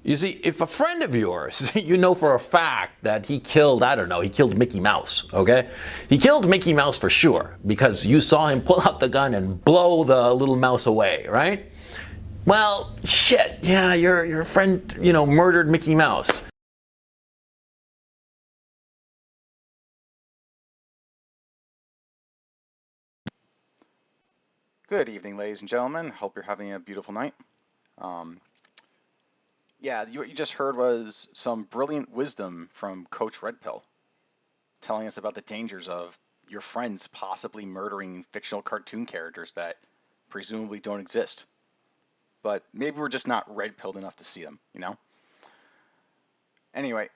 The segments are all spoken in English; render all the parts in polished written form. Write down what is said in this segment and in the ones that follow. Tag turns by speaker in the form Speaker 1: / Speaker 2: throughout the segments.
Speaker 1: You see, if a friend of yours, you know for a fact that he killed, I don't know, he killed Mickey Mouse, okay? He killed Mickey Mouse for sure, because you saw him pull out the gun and blow the little mouse away, right? Well, shit, yeah, your friend, you know, murdered Mickey Mouse.
Speaker 2: Good evening, ladies and gentlemen. Hope you're having a beautiful night. What you just heard was some brilliant wisdom from Coach Red Pill, telling us about the dangers of your friends possibly murdering fictional cartoon characters that presumably don't exist. But maybe we're just not red-pilled enough to see them, you know? Anyway,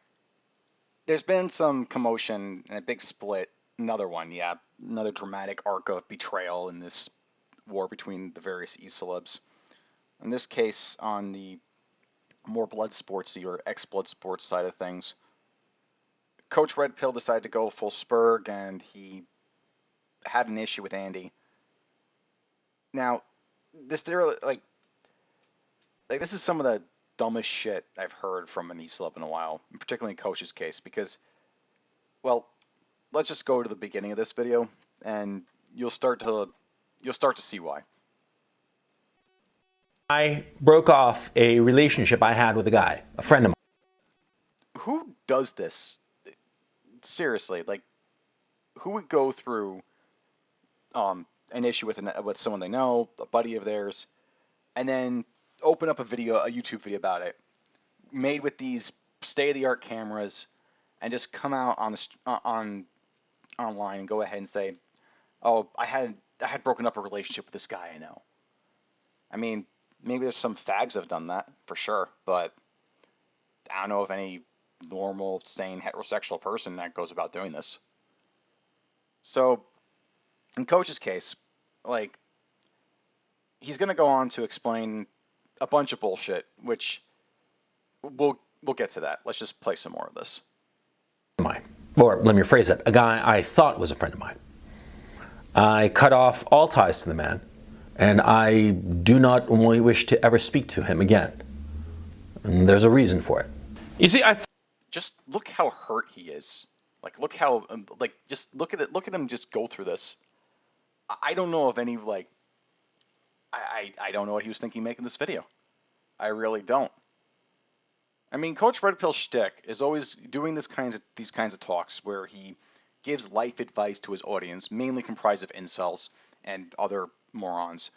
Speaker 2: there's been some commotion and a big split. Another dramatic arc of betrayal in this war between the various e-celebs. In this case, on the more blood sportsy or ex-blood sports side of things, Coach Red Pill decided to go full Spurg, and he had an issue with Andy. Now, this is some of the dumbest shit I've heard from an e-celeb in a while, particularly in Coach's case, because, well, let's just go to the beginning of this video, and you'll start to see why.
Speaker 1: I broke off a relationship I had with a guy, a friend of mine.
Speaker 2: Who does this? Seriously, like, who would go through an issue with someone they know, a buddy of theirs, and then open up a YouTube video about it, made with these state-of-the-art cameras, and just come out online and go ahead and say, "Oh, I had broken up a relationship with this guy I know." I mean, maybe there's some fags that have done that for sure, but I don't know if any normal, sane, heterosexual person that goes about doing this. So, in Coach's case, like, he's going to go on to explain a bunch of bullshit, which we'll get to that. Let's just play some more of this.
Speaker 1: Or let me rephrase it, a guy I thought was a friend of mine. I cut off all ties to the man, and I do not only wish to ever speak to him again. And there's a reason for it. You see,
Speaker 2: just look how hurt he is. Like, look how, just look at it. Look at him just go through this. I don't know of any, like, I don't know what he was thinking making this video. I really don't. I mean, Coach Red Pill shtick is always doing these kinds of talks where he gives life advice to his audience, mainly comprised of incels and other morons.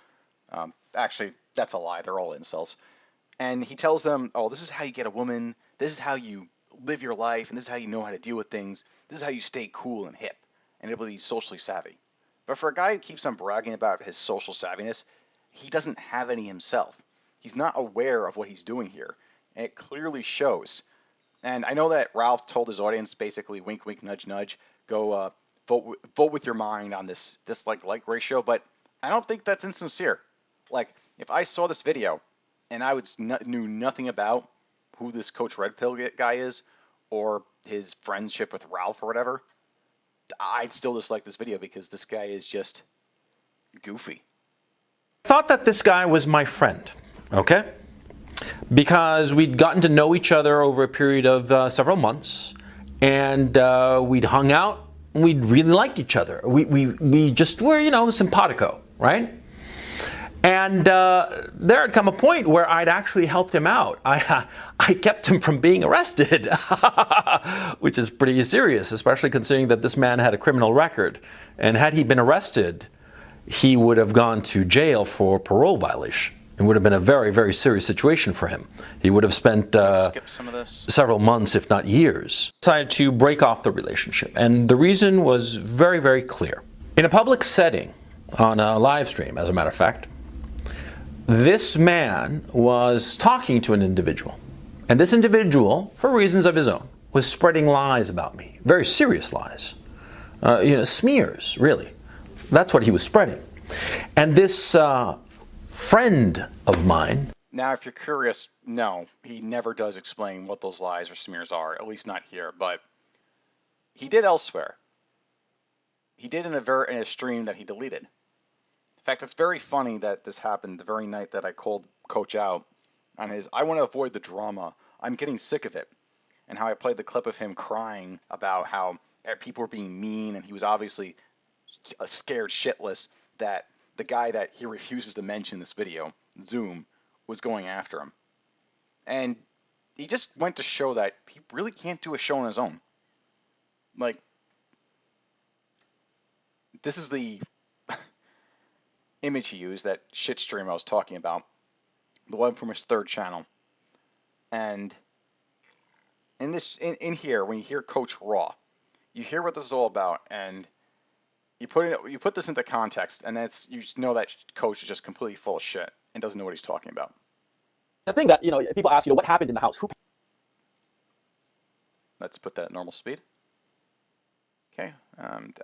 Speaker 2: Actually, that's a lie. They're all incels. And he tells them, "Oh, this is how you get a woman. This is how you live your life, and this is how you know how to deal with things. This is how you stay cool and hip and able to be socially savvy." But for a guy who keeps on bragging about his social savviness, he doesn't have any himself. He's not aware of what he's doing here, and it clearly shows. And I know that Ralph told his audience, basically, wink, wink, nudge, nudge, go vote with your mind on this like ratio, but I don't think that's insincere. Like, if I saw this video and I knew nothing about who this Coach Red Pill guy is or his friendship with Ralph or whatever, I'd still dislike this video because this guy is just goofy.
Speaker 1: I thought that this guy was my friend, okay? Because we'd gotten to know each other over a period of several months, and we'd hung out, and we'd really liked each other. We just were, you know, simpatico, right? And there had come a point where I'd actually helped him out. I kept him from being arrested, which is pretty serious, especially considering that this man had a criminal record. And had he been arrested, he would have gone to jail for parole violation. It would have been a very, very serious situation for him. He would have spent several months, if not years. Decided to break off the relationship, and the reason was very, very clear. In a public setting, on a live stream, as a matter of fact, this man was talking to an individual, and this individual, for reasons of his own, was spreading lies about me, very serious lies, smears, really. That's what he was spreading. And this friend of mine...
Speaker 2: Now, if you're curious, no, he never does explain what those lies or smears are, at least not here, but he did elsewhere. He did in a stream that he deleted. In fact, it's very funny that this happened the very night that I called Coach out on his "I want to avoid the drama I'm getting sick of it. And how I played the clip of him crying about how people were being mean, and he was obviously scared shitless that the guy that he refuses to mention in this video, Zoom, was going after him. And he just went to show that he really can't do a show on his own. Like, this is the image he used, that shit stream I was talking about, the one from his third channel. And in here, when you hear Coach Raw, you hear what this is all about, and you put this into context, and you just know that Coach is just completely full of shit and doesn't know what he's talking about.
Speaker 3: The thing that, people ask, what happened in the house? Who?
Speaker 2: Let's put that at normal speed. Okay,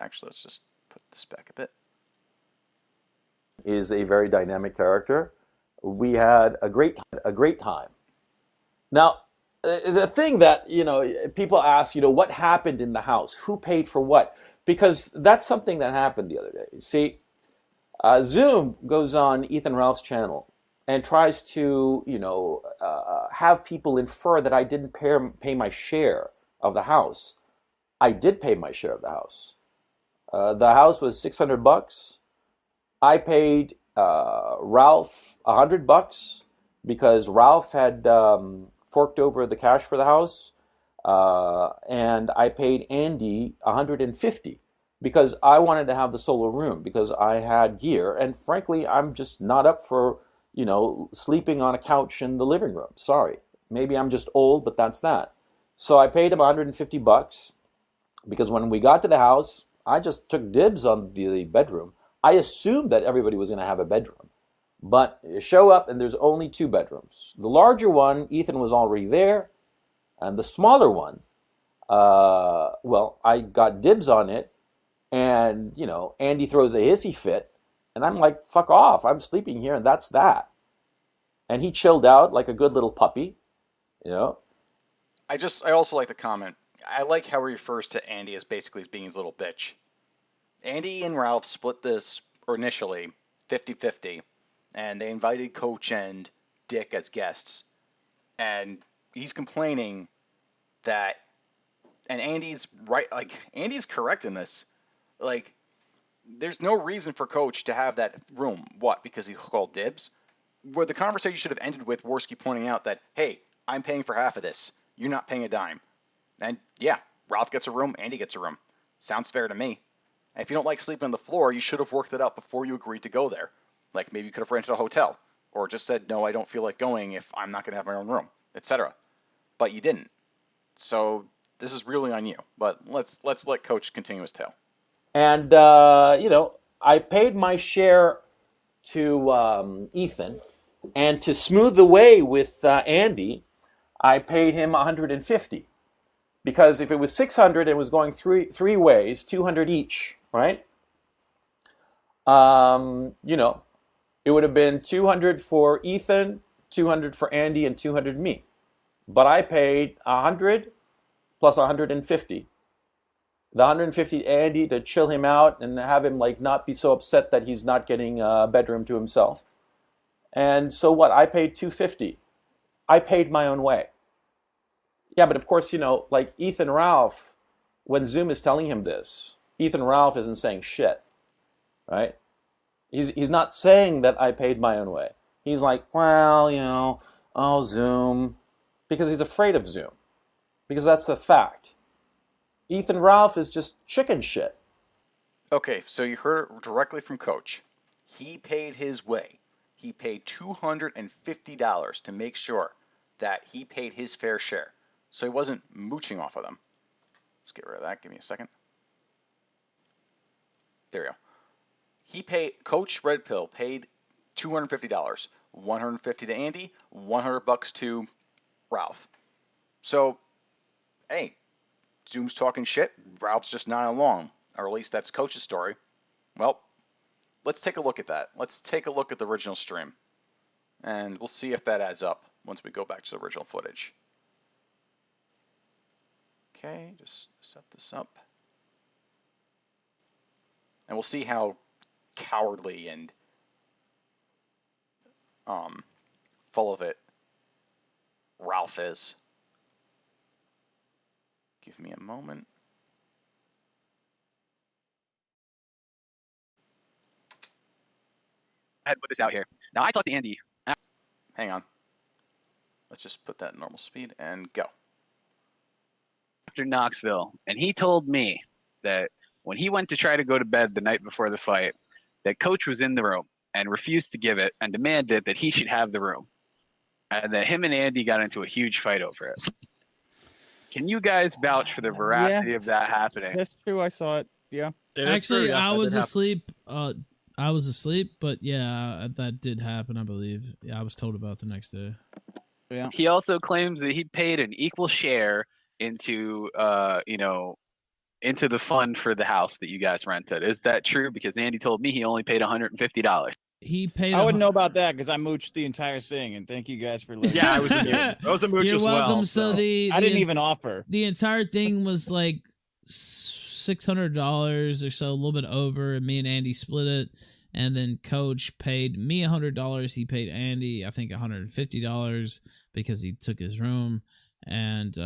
Speaker 2: actually, let's just put this back a bit.
Speaker 3: Is a very dynamic character. We had a great time. Now, the thing that, people ask, what happened in the house? Who paid for what? Because that's something that happened the other day. See, Zoom goes on Ethan Ralph's channel and tries to, have people infer that I didn't pay my share of the house. I did pay my share of the house. The house was $600. I paid Ralph $100 because Ralph had forked over the cash for the house, and I paid Andy $150 because I wanted to have the solo room because I had gear, and frankly, I'm just not up for sleeping on a couch in the living room. Sorry, maybe I'm just old, but that's that. So I paid him $150 because when we got to the house, I just took dibs on the bedroom. I assumed that everybody was going to have a bedroom. But you show up and there's only 2 bedrooms. The larger one, Ethan was already there. And the smaller one, I got dibs on it. And, Andy throws a hissy fit. And I'm like, fuck off. I'm sleeping here and that's that. And he chilled out like a good little puppy,
Speaker 2: I also like to comment. I like how he refers to Andy as basically as being his little bitch. Andy and Ralph split this initially 50-50, and they invited Coach and Dick as guests. And he's complaining that, and Andy's right, like, Andy's correct in this. Like, there's no reason for Coach to have that room. What? Because he called dibs? Where the conversation should have ended with Worski pointing out that, hey, I'm paying for half of this. You're not paying a dime. And yeah, Ralph gets a room, Andy gets a room. Sounds fair to me. And if you don't like sleeping on the floor, you should have worked it out before you agreed to go there. Like, maybe you could have rented a hotel, or just said, no, I don't feel like going if I'm not going to have my own room, etc. But you didn't. So this is really on you. But let's let Coach continue his tale.
Speaker 3: And, I paid my share to Ethan, and to smooth the way with Andy, I paid him $150. Because if it was $600, it was going three ways, $200 each, right? It would have been $200 for Ethan, $200 for Andy, and $200 me. But I paid $100 plus $150. The $150 to Andy to chill him out and have him not be so upset that he's not getting a bedroom to himself. And so what? I paid $250. I paid my own way. Yeah, but of course, Ethan Ralph, when Zoom is telling him this, Ethan Ralph isn't saying shit, right? He's not saying that I paid my own way. He's like, well, oh, Zoom, because he's afraid of Zoom, because that's the fact. Ethan Ralph is just chicken shit.
Speaker 2: Okay, so you heard it directly from Coach. He paid his way. He paid $250 to make sure that he paid his fair share. So he wasn't mooching off of them. Let's get rid of that. Give me a second. There we go. Coach Red Pill paid $250. $150 to Andy, $100 to Ralph. So, hey, Zoom's talking shit. Ralph's just not along. Or at least that's Coach's story. Well, let's take a look at that. Let's take a look at the original stream. And we'll see if that adds up once we go back to the original footage. Okay, just set this up. And we'll see how cowardly and full of it Ralph is. Give me a moment.
Speaker 4: I had to put this out here. Now, I talked to Andy
Speaker 2: Hang on. Let's just put that in normal speed and go.
Speaker 4: after Knoxville, and he told me that when he went to try to go to bed the night before the fight, that Coach was in the room and refused to give it and demanded that he should have the room, and that him and Andy got into a huge fight over it. Can you guys vouch for the veracity of that happening?
Speaker 5: That's true. I saw it. Yeah.
Speaker 6: Actually, I was asleep. I was asleep, but yeah, that did happen. I believe. Yeah, I was told about the next day.
Speaker 5: Yeah.
Speaker 4: He also claims that he paid an equal share into, into the fund for the house that you guys rented. Is that true? Because Andy told me he only paid $150.
Speaker 6: He paid.
Speaker 5: I wouldn't know about that because I mooched the entire thing, and thank you guys for listening.
Speaker 7: Yeah, I was a mooch
Speaker 6: You're
Speaker 7: as
Speaker 6: welcome.
Speaker 7: well.
Speaker 6: So
Speaker 5: I didn't even offer.
Speaker 6: The entire thing was like $600 or so, a little bit over, and me and Andy split it. And then Coach paid me $100. He paid Andy, I think, $150 because he took his room. And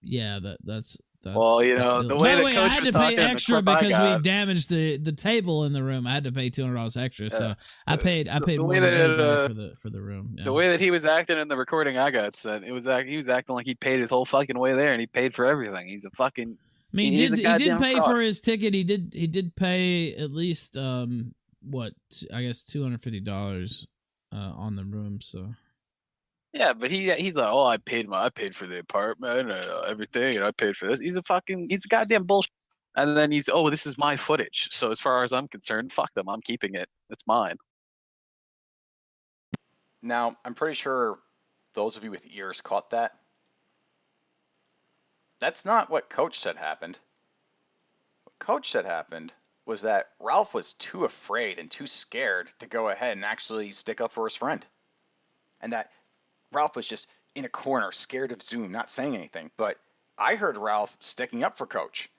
Speaker 6: yeah, that's.
Speaker 4: Well, the way
Speaker 6: by the
Speaker 4: that
Speaker 6: way,
Speaker 4: Coach
Speaker 6: I had
Speaker 4: was
Speaker 6: to pay
Speaker 4: talking in the
Speaker 6: extra
Speaker 4: clip I
Speaker 6: because we
Speaker 4: got-
Speaker 6: damaged the table in the room. I had to pay $200 extra, so I paid
Speaker 4: the
Speaker 6: more
Speaker 4: way
Speaker 6: than
Speaker 4: that,
Speaker 6: everybody for the room. Yeah.
Speaker 4: The way that he was acting in the recording I got said he was acting like he paid his whole fucking way there, and he paid for everything. He's a fucking.
Speaker 6: I mean,
Speaker 4: he's a
Speaker 6: he did
Speaker 4: goddamn
Speaker 6: pay
Speaker 4: fraud.
Speaker 6: for his ticket. He did pay at least I guess $250 on the room. So
Speaker 4: Yeah, but he's like, oh, I paid for the apartment and everything, and I paid for this. He's a goddamn bullshit. And then this is my footage. So as far as I'm concerned, fuck them. I'm keeping it. It's mine.
Speaker 2: Now, I'm pretty sure those of you with ears caught that. That's not what Coach said happened. What Coach said happened was that Ralph was too afraid and too scared to go ahead and actually stick up for his friend. And that Ralph was just in a corner, scared of Zoom, not saying anything. But I heard Ralph sticking up for Coach.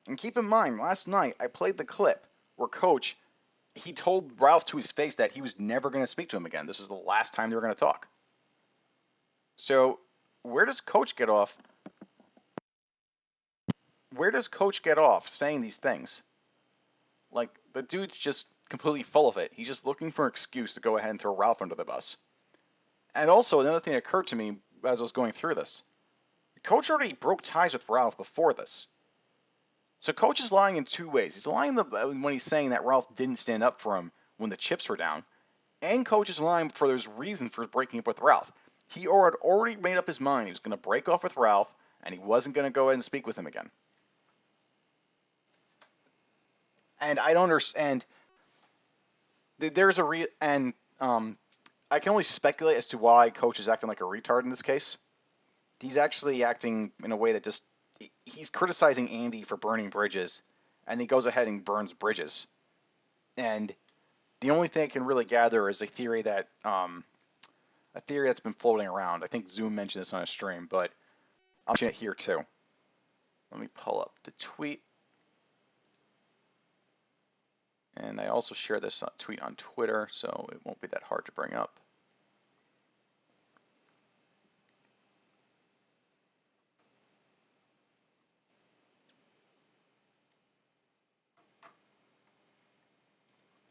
Speaker 2: And keep in mind, last night I played the clip where Coach, he told Ralph to his face that he was never going to speak to him again. This was the last time they were going to talk. So where does Coach get off? Where does Coach get off saying these things? Like, the dude's just completely full of it. He's just looking for an excuse to go ahead and throw Ralph under the bus. And also, another thing that occurred to me as I was going through this. Coach already broke ties with Ralph before this. So Coach is lying in two ways. He's lying when he's saying that Ralph didn't stand up for him when the chips were down. And Coach is lying for his reason for breaking up with Ralph. He had already made up his mind. He was going to break off with Ralph, and he wasn't going to go ahead and speak with him again. And I don't understand. There's a I can only speculate as to why Coach is acting like a retard in this case. He's actually acting in a way that just he's criticizing Andy for burning bridges, and he goes ahead and burns bridges. And the only thing I can really gather is a theory that's been floating around. I think Zoom mentioned this on a stream, but I'll mention it here too. Let me pull up the tweet. And I also share this tweet on Twitter, so it won't be that hard to bring up.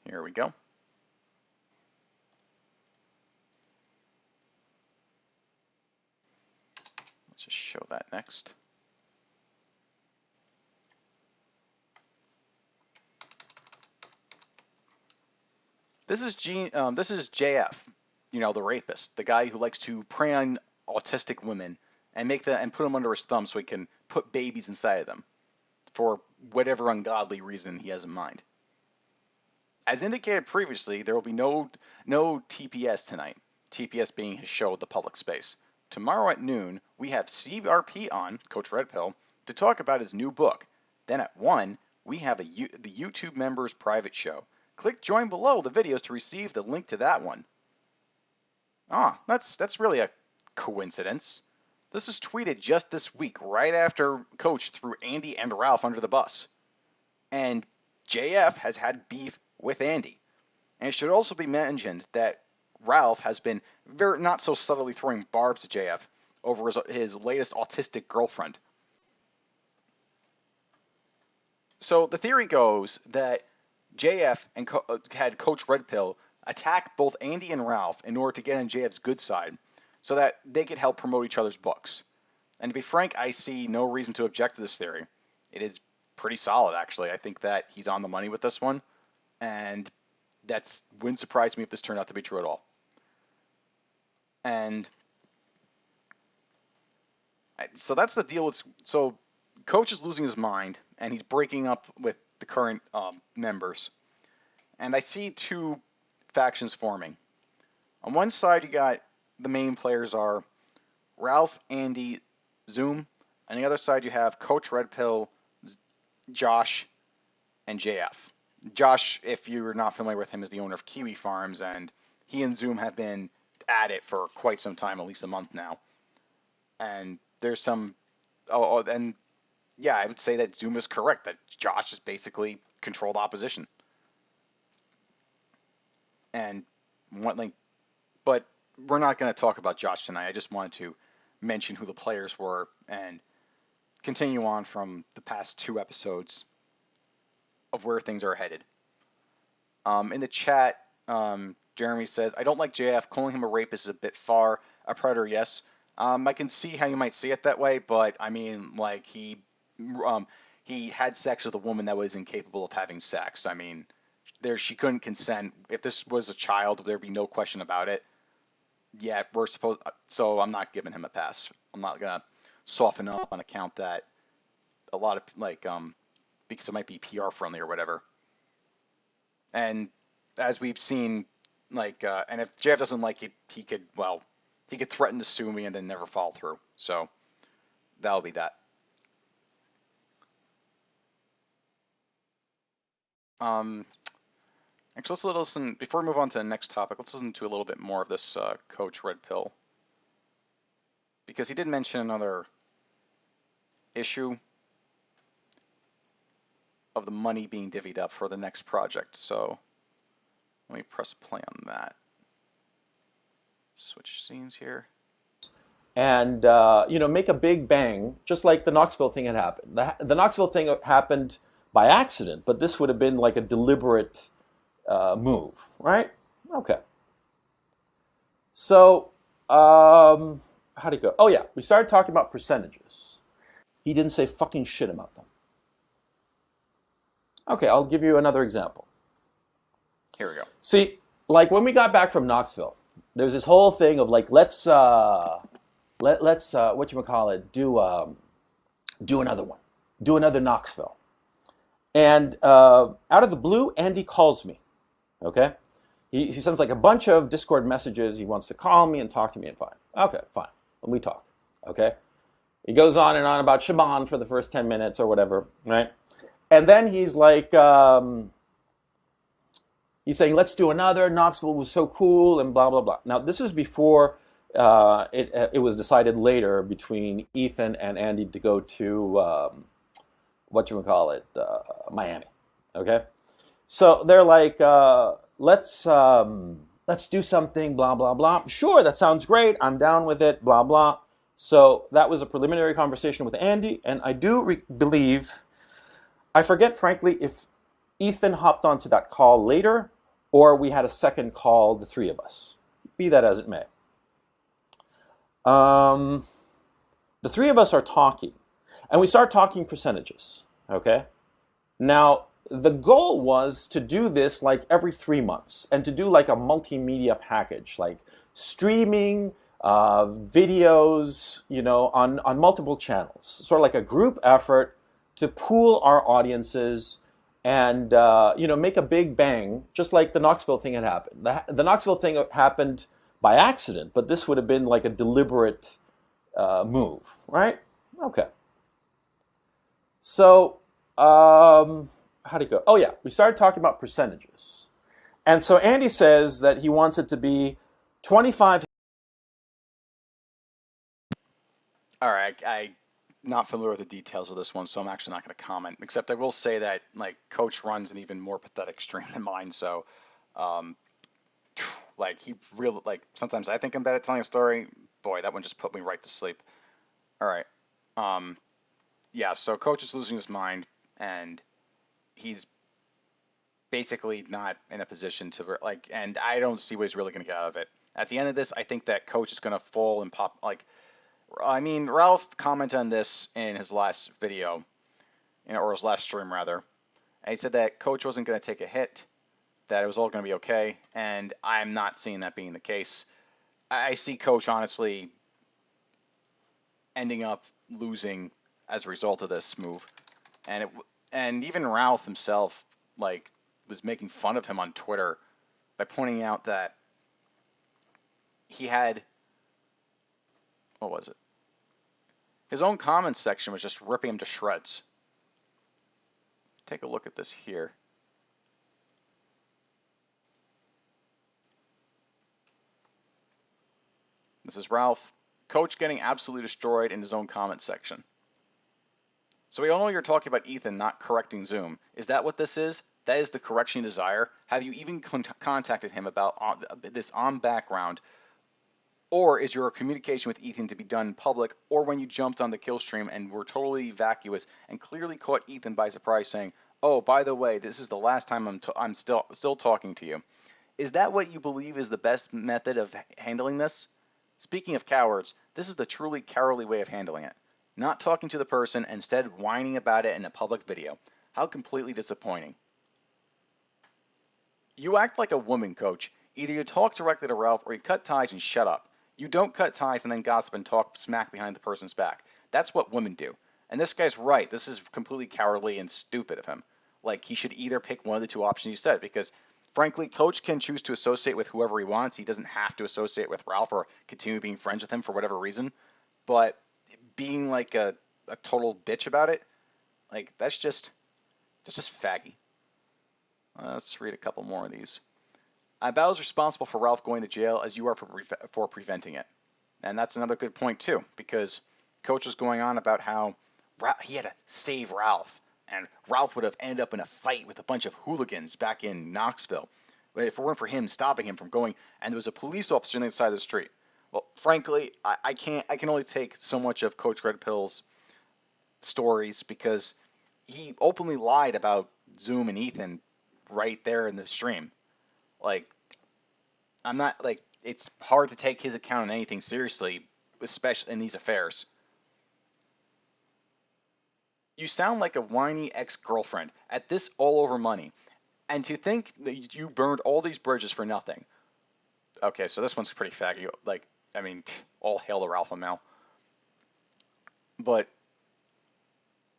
Speaker 2: Here we go. Let's just show that next. This is JF, the rapist, the guy who likes to prey on autistic women and put them under his thumb so he can put babies inside of them for whatever ungodly reason he has in mind. As indicated previously, there will be no TPS tonight. TPS being his show, The Public Space. Tomorrow at noon, we have CRP on, Coach Red Pill, to talk about his new book. Then at 1, we have the YouTube members private show. Click join below the videos to receive the link to that one. That's really a coincidence. This is tweeted just this week, right after Coach threw Andy and Ralph under the bus. And JF has had beef with Andy. And it should also be mentioned that Ralph has been not so subtly throwing barbs at JF over his latest autistic girlfriend. So the theory goes that JF and had Coach Red Pill attack both Andy and Ralph in order to get on JF's good side, so that they could help promote each other's books. And to be frank, I see no reason to object to this theory. It is pretty solid, actually. I think that he's on the money with this one, and that wouldn't surprise me if this turned out to be true at all. And so that's the deal with. So Coach is losing his mind, and he's breaking up with the current members. And I see two factions forming. On one side, you got the main players are Ralph, Andy, Zoom. On the other side, you have Coach Red Pill, Josh, and JF. Josh, if you're not familiar with him, is the owner of Kiwi Farms, and he and Zoom have been at it for quite some time, at least a month now. And there's some, and yeah, I would say that Zoom is correct, that Josh is basically controlled opposition. And but we're not going to talk about Josh tonight. I just wanted to mention who the players were and continue on from the past 2 episodes of where things are headed. In the chat, Jeremy says, I don't like JF. Calling him a rapist is a bit far. A predator, yes. I can see how you might see it that way, but I mean, like, he had sex with a woman that was incapable of having sex. I mean, she couldn't consent. If this was a child, there'd be no question about it. Yeah, so I'm not giving him a pass. I'm not gonna soften up on account that a lot of because it might be PR friendly or whatever. And as we've seen, and if JF doesn't like it, he could threaten to sue me and then never follow through. So that'll be that. Actually, let's listen, before we move on to the next topic, let's listen to a little bit more of this Coach Red Pill. Because he did mention another issue of the money being divvied up for the next project. So let me press play on that. Switch scenes here.
Speaker 3: And, make a big bang, just like the Knoxville thing had happened. The Knoxville thing happened by accident, but this would have been like a deliberate move, right? Okay. So, how'd it go? Oh, yeah, we started talking about percentages. He didn't say fucking shit about them. Okay, I'll give you another example.
Speaker 2: Here we go.
Speaker 3: See, like when we got back from Knoxville, there's this whole thing of like, let's whatchamacallit, do another one. Do another Knoxville. And out of the blue, Andy calls me, okay? He sends like a bunch of Discord messages. He wants to call me and talk to me and fine. Okay, fine. And we talk, okay? He goes on and on about Shaban for the first 10 minutes or whatever, right? And then he's like, he's saying, let's do another. Knoxville was so cool and blah, blah, blah. Now, this is before it was decided later between Ethan and Andy to go to, Miami, okay? So they're like, let's do something, blah, blah, blah. Sure, that sounds great. I'm down with it, blah, blah. So that was a preliminary conversation with Andy, and I do believe, I forget, frankly, if Ethan hopped onto that call later or we had a second call, the 3 of us. Be that as it may. The 3 of us are talking, and we start talking percentages, okay? Now, the goal was to do this like every 3 months and to do like a multimedia package, like streaming, videos, on multiple channels, sort of like a group effort to pool our audiences and, make a big bang, just like the Knoxville thing had happened. The Knoxville thing happened by accident, but this would have been like a deliberate move, right? Okay. So, how'd it go? Oh, yeah, we started talking about percentages. And so Andy says that he wants it to be 25.
Speaker 2: All right, I'm not familiar with the details of this one, so I'm actually not going to comment, except I will say that, Coach runs an even more pathetic stream than mine, so, he really, sometimes I think I'm bad at telling a story. Boy, that one just put me right to sleep. All right. Yeah, so Coach is losing his mind, and he's basically not in a position to like, and I don't see what he's really going to get out of it. At the end of this, I think that Coach is going to fall and pop. Like, I mean, Ralph commented on this in his last video, or his last stream rather, and he said that Coach wasn't going to take a hit, that it was all going to be okay, and I'm not seeing that being the case. I see Coach honestly ending up losing as a result of this move, and even Ralph himself like was making fun of him on Twitter by pointing out that he had, what was it? His own comments section was just ripping him to shreds. Take a look at this here. This is Ralph. Coach getting absolutely destroyed in his own comment section. So we all know you're talking about Ethan not correcting Zoom. Is that what this is? That is the correction you desire? Have you even contacted him about this on background? Or is your communication with Ethan to be done in public, or when you jumped on the kill stream and were totally vacuous and clearly caught Ethan by surprise saying, oh, by the way, this is the last time I'm still talking to you. Is that what you believe is the best method of handling this? Speaking of cowards, this is the truly cowardly way of handling it. Not talking to the person, instead whining about it in a public video. How completely disappointing. You act like a woman, Coach. Either you talk directly to Ralph or you cut ties and shut up. You don't cut ties and then gossip and talk smack behind the person's back. That's what women do. And this guy's right. This is completely cowardly and stupid of him. Like, he should either pick one of the two options you said, because frankly, Coach can choose to associate with whoever he wants. He doesn't have to associate with Ralph or continue being friends with him for whatever reason. But being like a total bitch about it, like, that's just faggy. Let's read a couple more of these. I bet I was responsible for Ralph going to jail as you are for preventing it. And that's another good point too, because Coach was going on about how he had to save Ralph, and Ralph would have ended up in a fight with a bunch of hooligans back in Knoxville if it weren't for him stopping him from going, and there was a police officer on the other side of the street. Well, frankly, I can only take so much of Coach Red Pill's stories because he openly lied about Zoom and Ethan right there in the stream. Like, I'm not, like, it's hard to take his account on anything seriously, especially in these affairs. You sound like a whiny ex-girlfriend at this all over money. And to think that you burned all these bridges for nothing. Okay, so this one's pretty faggy. Like, I mean, all hail the Ralph Mel. But,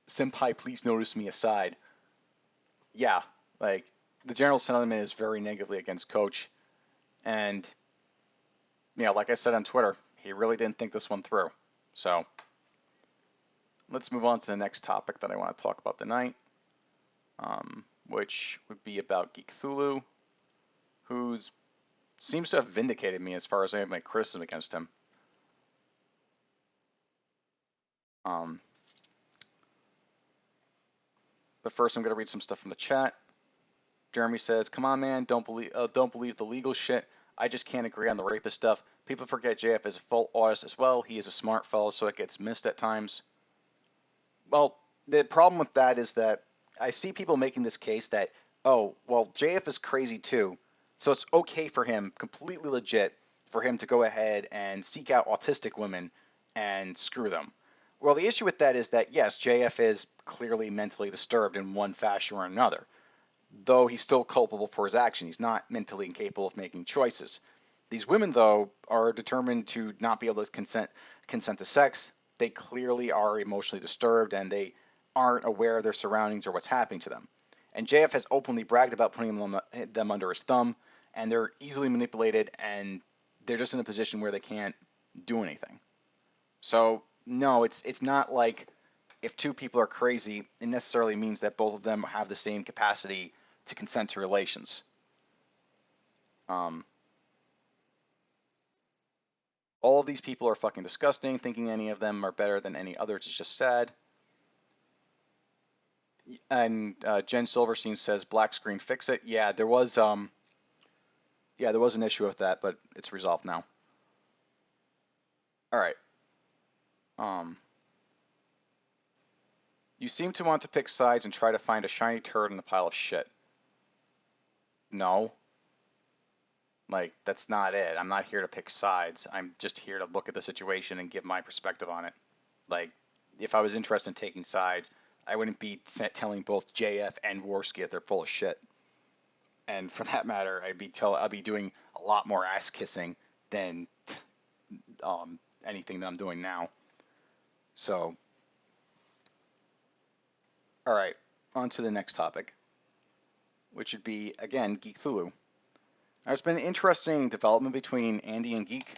Speaker 2: senpai, please notice me aside. Yeah, like, the general sentiment is very negatively against Coach. And, yeah, like I said on Twitter, he really didn't think this one through. So, let's move on to the next topic that I want to talk about tonight, which would be about Geekthuluh, who seems to have vindicated me as far as I have my criticism against him. But first, I'm going to read some stuff from the chat. Jeremy says, "Come on, man, don't believe the legal shit. I just can't agree on the rapist stuff. People forget JF is a full artist as well. He is a smart fellow, so it gets missed at times." Well, the problem with that is that I see people making this case that, oh, well, JF is crazy too, so it's okay for him, completely legit, for him to go ahead and seek out autistic women and screw them. Well, the issue with that is that, yes, JF is clearly mentally disturbed in one fashion or another, though he's still culpable for his action. He's not mentally incapable of making choices. These women, though, are determined to not be able to consent to sex. They clearly are emotionally disturbed, and they aren't aware of their surroundings or what's happening to them. And JF has openly bragged about putting them under his thumb, and they're easily manipulated, and they're just in a position where they can't do anything. So, no, it's not like if two people are crazy, it necessarily means that both of them have the same capacity to consent to relations. All of these people are fucking disgusting. Thinking any of them are better than any others is just sad. And Jen Silverstein says, "Black screen, fix it." Yeah, there was an issue with that, but it's resolved now. All right. You seem to want to pick sides and try to find a shiny turd in a pile of shit. No. Like, that's not it. I'm not here to pick sides. I'm just here to look at the situation and give my perspective on it. Like, if I was interested in taking sides, I wouldn't be telling both JF and Worski that they're full of shit. And for that matter, I'd be doing a lot more ass kissing than anything that I'm doing now. So, all right, on to the next topic, which would be, again, Geekthuluh. There's been an interesting development between Andy and Geek,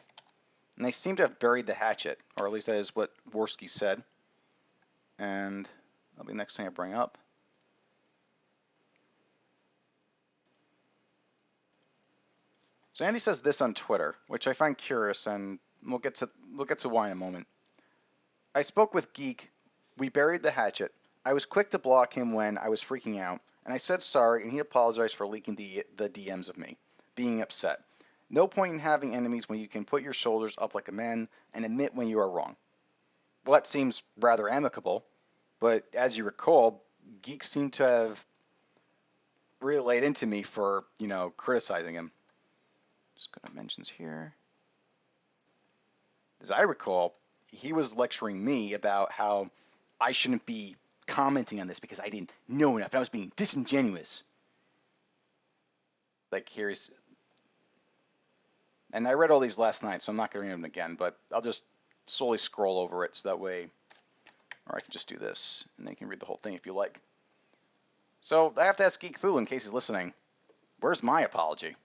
Speaker 2: and they seem to have buried the hatchet, or at least that is what Worski said. And that'll be the next thing I bring up. So Andy says this on Twitter, which I find curious, and we'll get to why in a moment. I spoke with Geek. We buried the hatchet. I was quick to block him when I was freaking out, and I said sorry, and he apologized for leaking the DMs of me, being upset. No point in having enemies when you can put your shoulders up like a man and admit when you are wrong. Well, that seems rather amicable, but as you recall, Geek seemed to have really laid into me for, criticizing him. Just going to mentions here. As I recall, he was lecturing me about how I shouldn't be commenting on this because I didn't know enough. I was being disingenuous. Like, here's... And I read all these last night, so I'm not going to read them again, but I'll just slowly scroll over it so that way... Or I can just do this, and then you can read the whole thing if you like. So, I have to ask Geekthuluh in case he's listening. Where's my apology?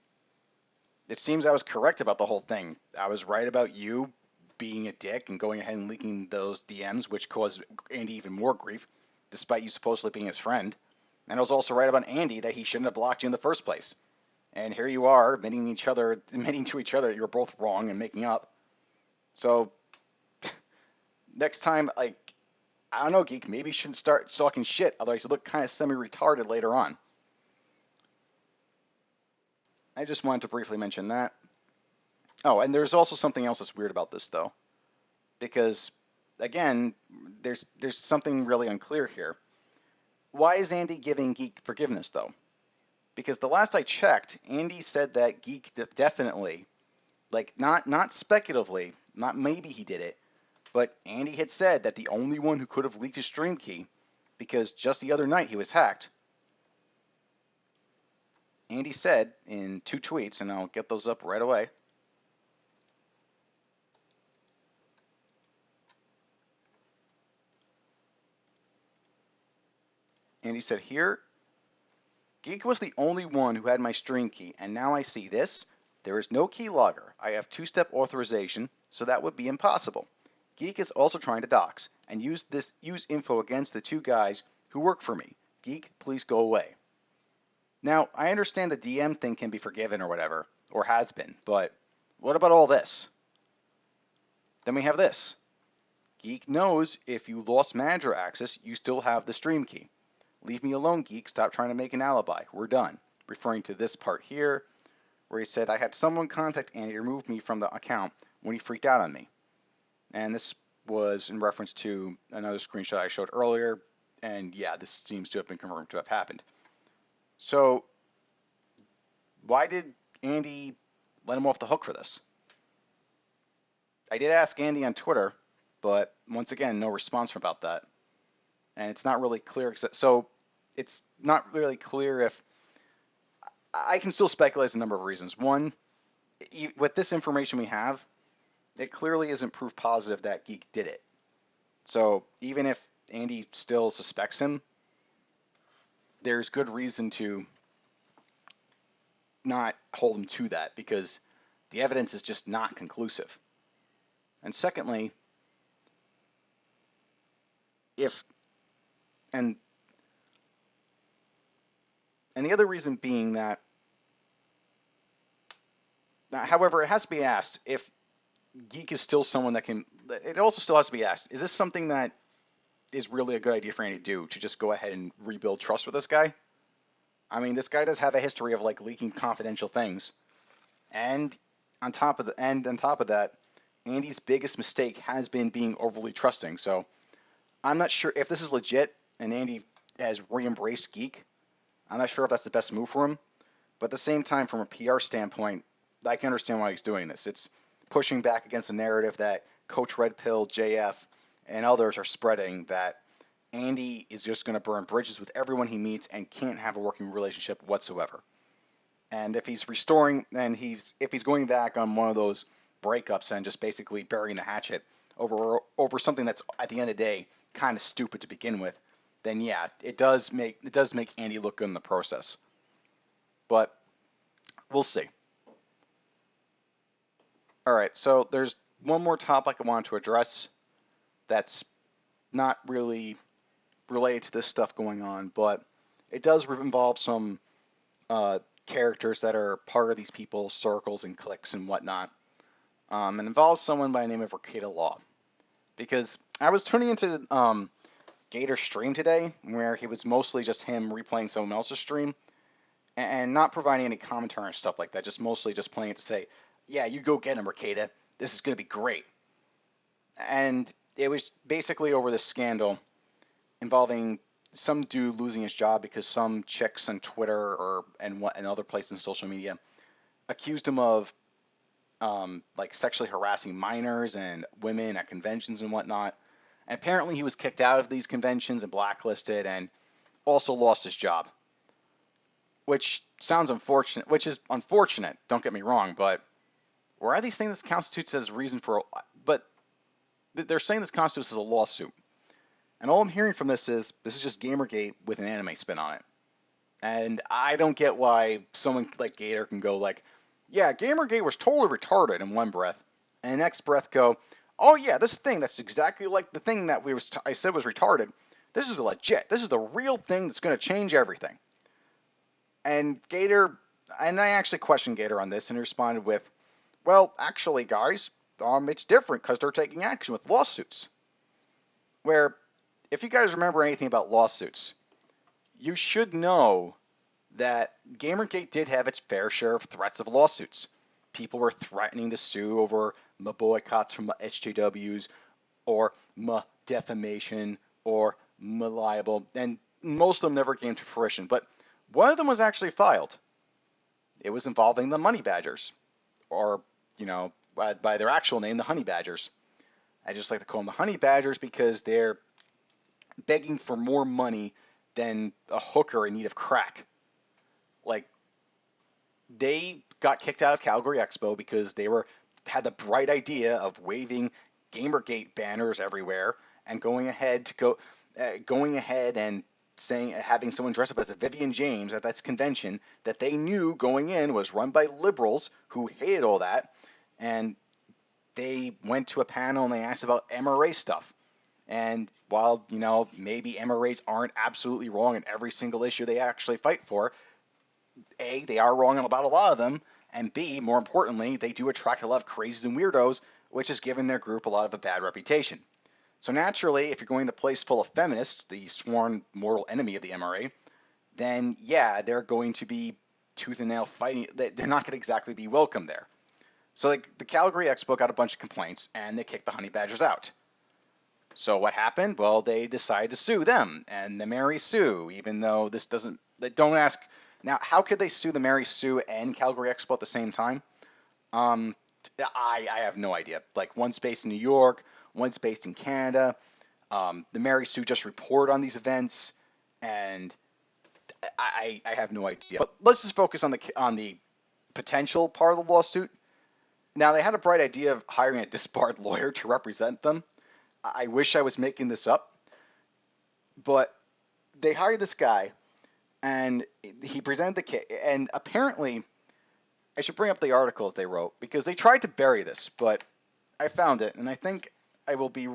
Speaker 2: It seems I was correct about the whole thing. I was right about you being a dick and going ahead and leaking those DMs, which caused Andy even more grief, despite you supposedly being his friend. And I was also right about Andy that he shouldn't have blocked you in the first place. And here you are, admitting to each other that you were both wrong and making up. So, next time, I don't know, Geek, maybe you shouldn't start talking shit, otherwise you look kind of semi-retarded later on. I just wanted to briefly mention that. Oh, and there's also something else that's weird about this, though. Because, again, there's something really unclear here. Why is Andy giving Geek forgiveness, though? Because the last I checked, Andy said that Geek definitely, like, not speculatively, not maybe he did it, but Andy had said that the only one who could have leaked his stream key, because just the other night he was hacked, Andy said in 2 tweets, and I'll get those up right away. Andy said here, Geek was the only one who had my stream key, and now I see this. There is no keylogger. I have 2-step authorization, so that would be impossible. Geek is also trying to dox and use info against the 2 guys who work for me. Geek, please go away. Now, I understand the DM thing can be forgiven or whatever, or has been, but what about all this? Then we have this. Geek knows if you lost manager access, you still have the stream key. Leave me alone, Geek. Stop trying to make an alibi. We're done. Referring to this part here, where he said, I had someone contact Andy to remove me from the account when he freaked out on me. And this was in reference to another screenshot I showed earlier, and yeah, this seems to have been confirmed to have happened. So, why did Andy let him off the hook for this? I did ask Andy on Twitter, but once again, no response about that. And it's not really clear. So, it's not really clear if... I can still speculate as a number of reasons. One, with this information we have, it clearly isn't proof positive that Geek did it. So, even if Andy still suspects him, there's good reason to not hold him to that because the evidence is just not conclusive. And secondly, and the other reason being that, however, it has to be asked if Geek is still someone that can, it also still has to be asked, is this something that is really a good idea for Andy to do, to just go ahead and rebuild trust with this guy? I mean, this guy does have a history of like leaking confidential things, and on top of that, Andy's biggest mistake has been being overly trusting. So I'm not sure if this is legit. and Andy has re-embraced Geek. I'm not sure if that's the best move for him, but at the same time, from a PR standpoint, I can understand why he's doing this. It's pushing back against the narrative that Coach Red Pill, JF, and others are spreading that Andy is just going to burn bridges with everyone he meets and can't have a working relationship whatsoever. And if he's restoring, and if he's going back on one of those breakups and just basically burying the hatchet over something that's at the end of the day kind of stupid to begin with, then yeah, it does make Andy look good in the process. But we'll see. All right, so there's one more topic I wanted to address that's not really related to this stuff going on, but it does involve some characters that are part of these people's circles and cliques and whatnot. And involves someone by the name of Ricada Law. Because I was tuning into Gator's stream today, where he was mostly just him replaying someone else's stream, and not providing any commentary and stuff like that, just mostly just playing it to say, yeah, you go get him, Ricada. This is going to be great. And it was basically over this scandal involving some dude losing his job because some chicks on Twitter and other places in social media accused him of like sexually harassing minors and women at conventions and whatnot. And apparently he was kicked out of these conventions and blacklisted and also lost his job. Which sounds unfortunate, which is unfortunate, don't get me wrong, but where are these things that constitutes as a reason for, but they're saying this constitutes as a lawsuit. And all I'm hearing from this is just Gamergate with an anime spin on it. And I don't get why someone like Gator can go like, yeah, Gamergate was totally retarded in one breath, and the next breath go, oh yeah, this thing that's exactly like the thing that I said was retarded. This is legit. This is the real thing that's going to change everything. And Gator, and I actually questioned Gator on this, and he responded with, well, actually, guys, it's different because they're taking action with lawsuits. Where, if you guys remember anything about lawsuits, you should know that Gamergate did have its fair share of threats of lawsuits. People were threatening to sue over boycotts from SJWs, or defamation, or libel, and most of them never came to fruition. But one of them was actually filed. It was involving the Money Badgers, or, by their actual name, the Honey Badgers. I just like to call them the Honey Badgers because they're begging for more money than a hooker in need of crack. Like, they got kicked out of Calgary Expo because they had the bright idea of waving Gamergate banners everywhere and going ahead and having someone dress up as a Vivian James at that convention that they knew going in was run by liberals who hated all that, and they went to a panel and they asked about MRA stuff. And while, maybe MRAs aren't absolutely wrong in every single issue they actually fight for, A, they are wrong about a lot of them, and B, more importantly, they do attract a lot of crazies and weirdos, which has given their group a lot of a bad reputation. So naturally, if you're going to a place full of feminists, the sworn mortal enemy of the MRA, then yeah, they're going to be tooth and nail fighting. They're not going to exactly be welcome there. So like, the Calgary Expo got a bunch of complaints, and they kicked the Honey Badgers out. So what happened? Well, they decided to sue them, and the Mary Sue, even though this doesn't, don't ask, now, how could they sue the Mary Sue and Calgary Expo at the same time? I have no idea. Like, one's based in New York, one's based in Canada. The Mary Sue just report on these events, and I have no idea. But let's just focus on the potential part of the lawsuit. Now, they had a bright idea of hiring a disbarred lawyer to represent them. I wish I was making this up, but they hired this guy, and he presented the case, and apparently, I should bring up the article that they wrote, because they tried to bury this, but I found it, and I think I'll be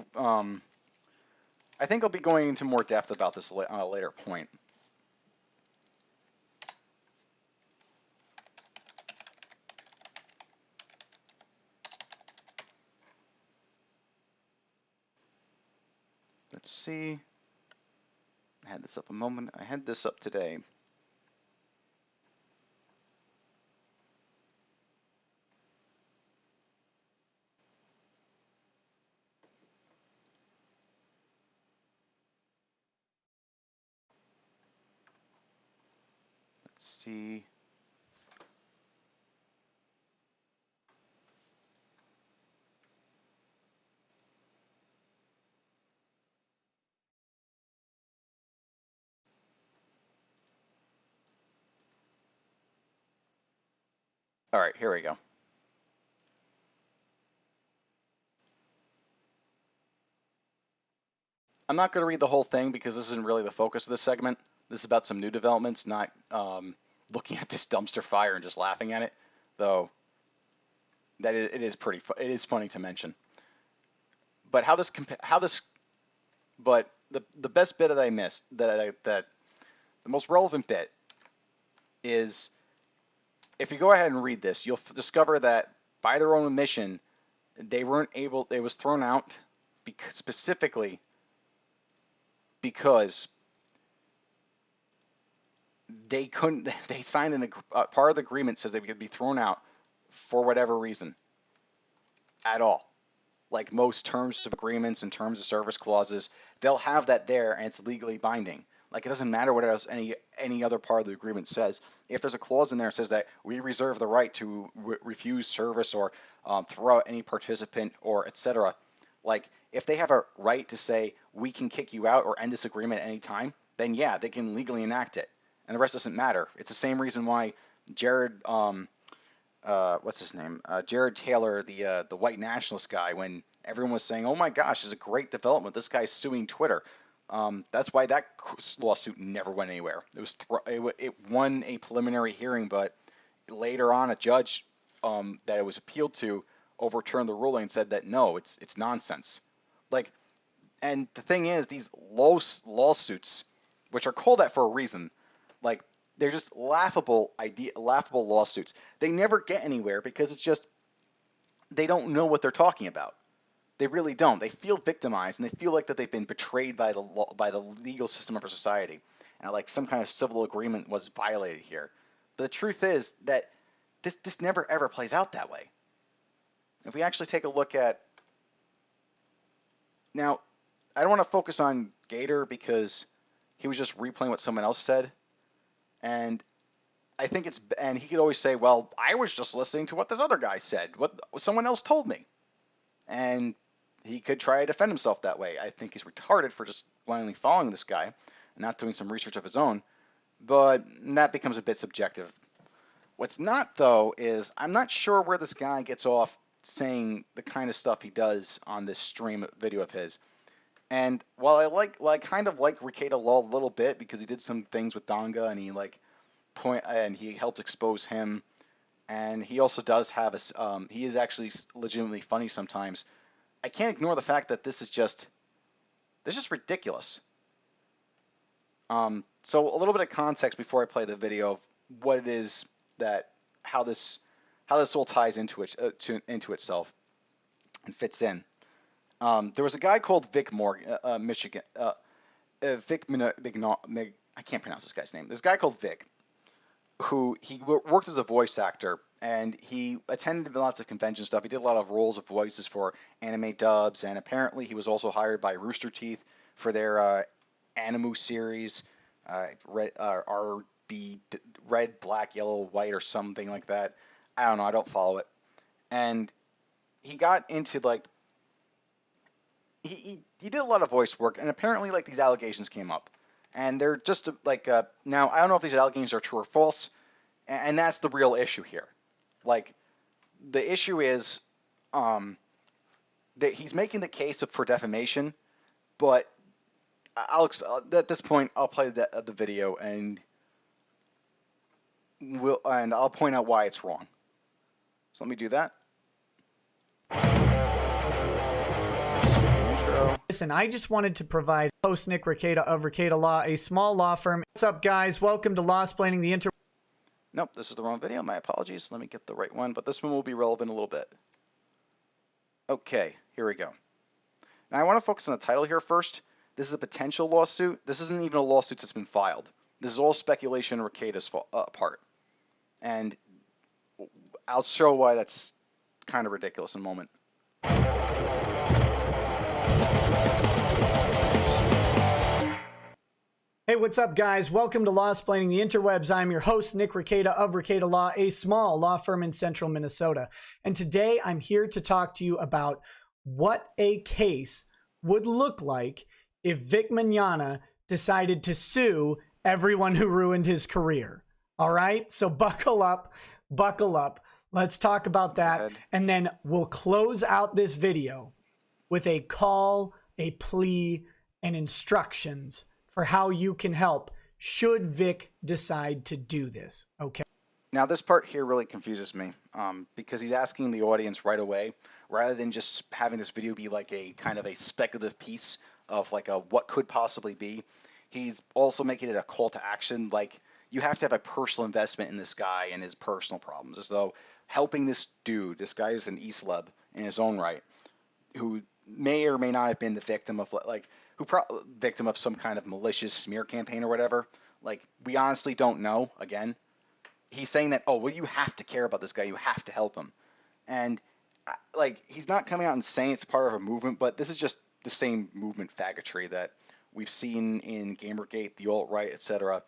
Speaker 2: going into more depth about this on a later point. Let's see. I had this up today. see. All right, here we go. I'm not going to read the whole thing because this isn't really the focus of this segment. This is about some new developments, not looking at this dumpster fire and just laughing at it, though it is funny to mention. But but the best bit that I missed, that the most relevant bit is, if you go ahead and read this, you'll discover that by their own admission, they weren't able. It was thrown out specifically because they couldn't. They signed part of the agreement says they could be thrown out for whatever reason at all. Like most terms of agreements and terms of service clauses, they'll have that there and it's legally binding. Like it doesn't matter what else any other part of the agreement says. If there's a clause in there that says that we reserve the right to refuse service or throw out any participant or etc. Like if they have a right to say we can kick you out or end this agreement at any time, then yeah, they can legally enact it, and the rest doesn't matter. It's the same reason why Jared, what's his name, Jared Taylor, the white nationalist guy, when everyone was saying, oh my gosh, this is a great development, this guy's suing Twitter. That's why that lawsuit never went anywhere. It won a preliminary hearing, but later on a judge that it was appealed to overturned the ruling and said that no, it's nonsense. Like, and the thing is, these lawsuits, which are called that for a reason, like they're just laughable lawsuits. They never get anywhere because it's just they don't know what they're talking about. They really don't. They feel victimized, and they feel like that they've been betrayed by the legal system of our society, and like some kind of civil agreement was violated here. But the truth is that this never ever plays out that way. If we actually take a look at now, I don't want to focus on Gator because he was just replaying what someone else said, and I think and he could always say, "Well, I was just listening to what this other guy said. What someone else told me," and he could try to defend himself that way. I think he's retarded for just blindly following this guy and not doing some research of his own, but that becomes a bit subjective. What's not, though, is I'm not sure where this guy gets off saying the kind of stuff he does on this stream video of his. And while I kind of like Rekieta Law a little bit because he did some things with Donga and he helped expose him, and he also does have he is actually legitimately funny sometimes. I can't ignore the fact that this is just ridiculous. So a little bit of context before I play the video of what it is that how this all ties into itself and fits in. There was a guy called Vic Morgan, Michigan. Vic I can't pronounce this guy's name. There's a guy called Vic who he worked as a voice actor, and he attended lots of convention stuff. He did a lot of roles of voices for anime dubs, and apparently he was also hired by Rooster Teeth for their Animu series, RB Red, Black, Yellow, White, or something like that. I don't know. I don't follow it. And he got into like he did a lot of voice work, and apparently like these allegations came up. And they're just like now I don't know if these allegations are true or false, and that's the real issue here. Like the issue is that he's making the case for defamation, but at this point I'll play the video and I'll point out why it's wrong. So let me do that.
Speaker 7: Listen, I just wanted to provide host Nick Rekieta of Rekieta Law, a small law firm. What's up, guys? Welcome to Law Splaining the Inter.
Speaker 2: Nope, this is the wrong video. My apologies. Let me get the right one, but this one will be relevant a little bit. Okay, here we go. Now I want to focus on the title here first. This is a potential lawsuit. This isn't even a lawsuit that's been filed. This is all speculation on Rekieta's part. And I'll show why that's kind of ridiculous in a moment.
Speaker 7: Hey, what's up, guys? Welcome to Lawsplaining the Interwebs. I'm your host, Nick Rekieta of Rekieta Law, a small law firm in central Minnesota. And today I'm here to talk to you about what a case would look like if Vic Mignogna decided to sue everyone who ruined his career. All right? So buckle up, buckle up. Let's talk about that. And then we'll close out this video with a call, a plea, and instructions for how you can help should Vic decide to do this. Okay.
Speaker 2: Now this part here really confuses me because he's asking the audience right away, rather than just having this video be like a kind of a speculative piece of like a what could possibly be. He's also making it a call to action. Like you have to have a personal investment in this guy and his personal problems, as though helping this dude, this guy is an E-celeb in his own right, who may or may not have been the victim of victim of some kind of malicious smear campaign or whatever. Like we honestly don't know. Again, he's saying that, oh well, you have to care about this guy, you have to help him, and like he's not coming out and saying it's part of a movement, but this is just the same movement faggotry that we've seen in Gamergate, the alt-right, etc.,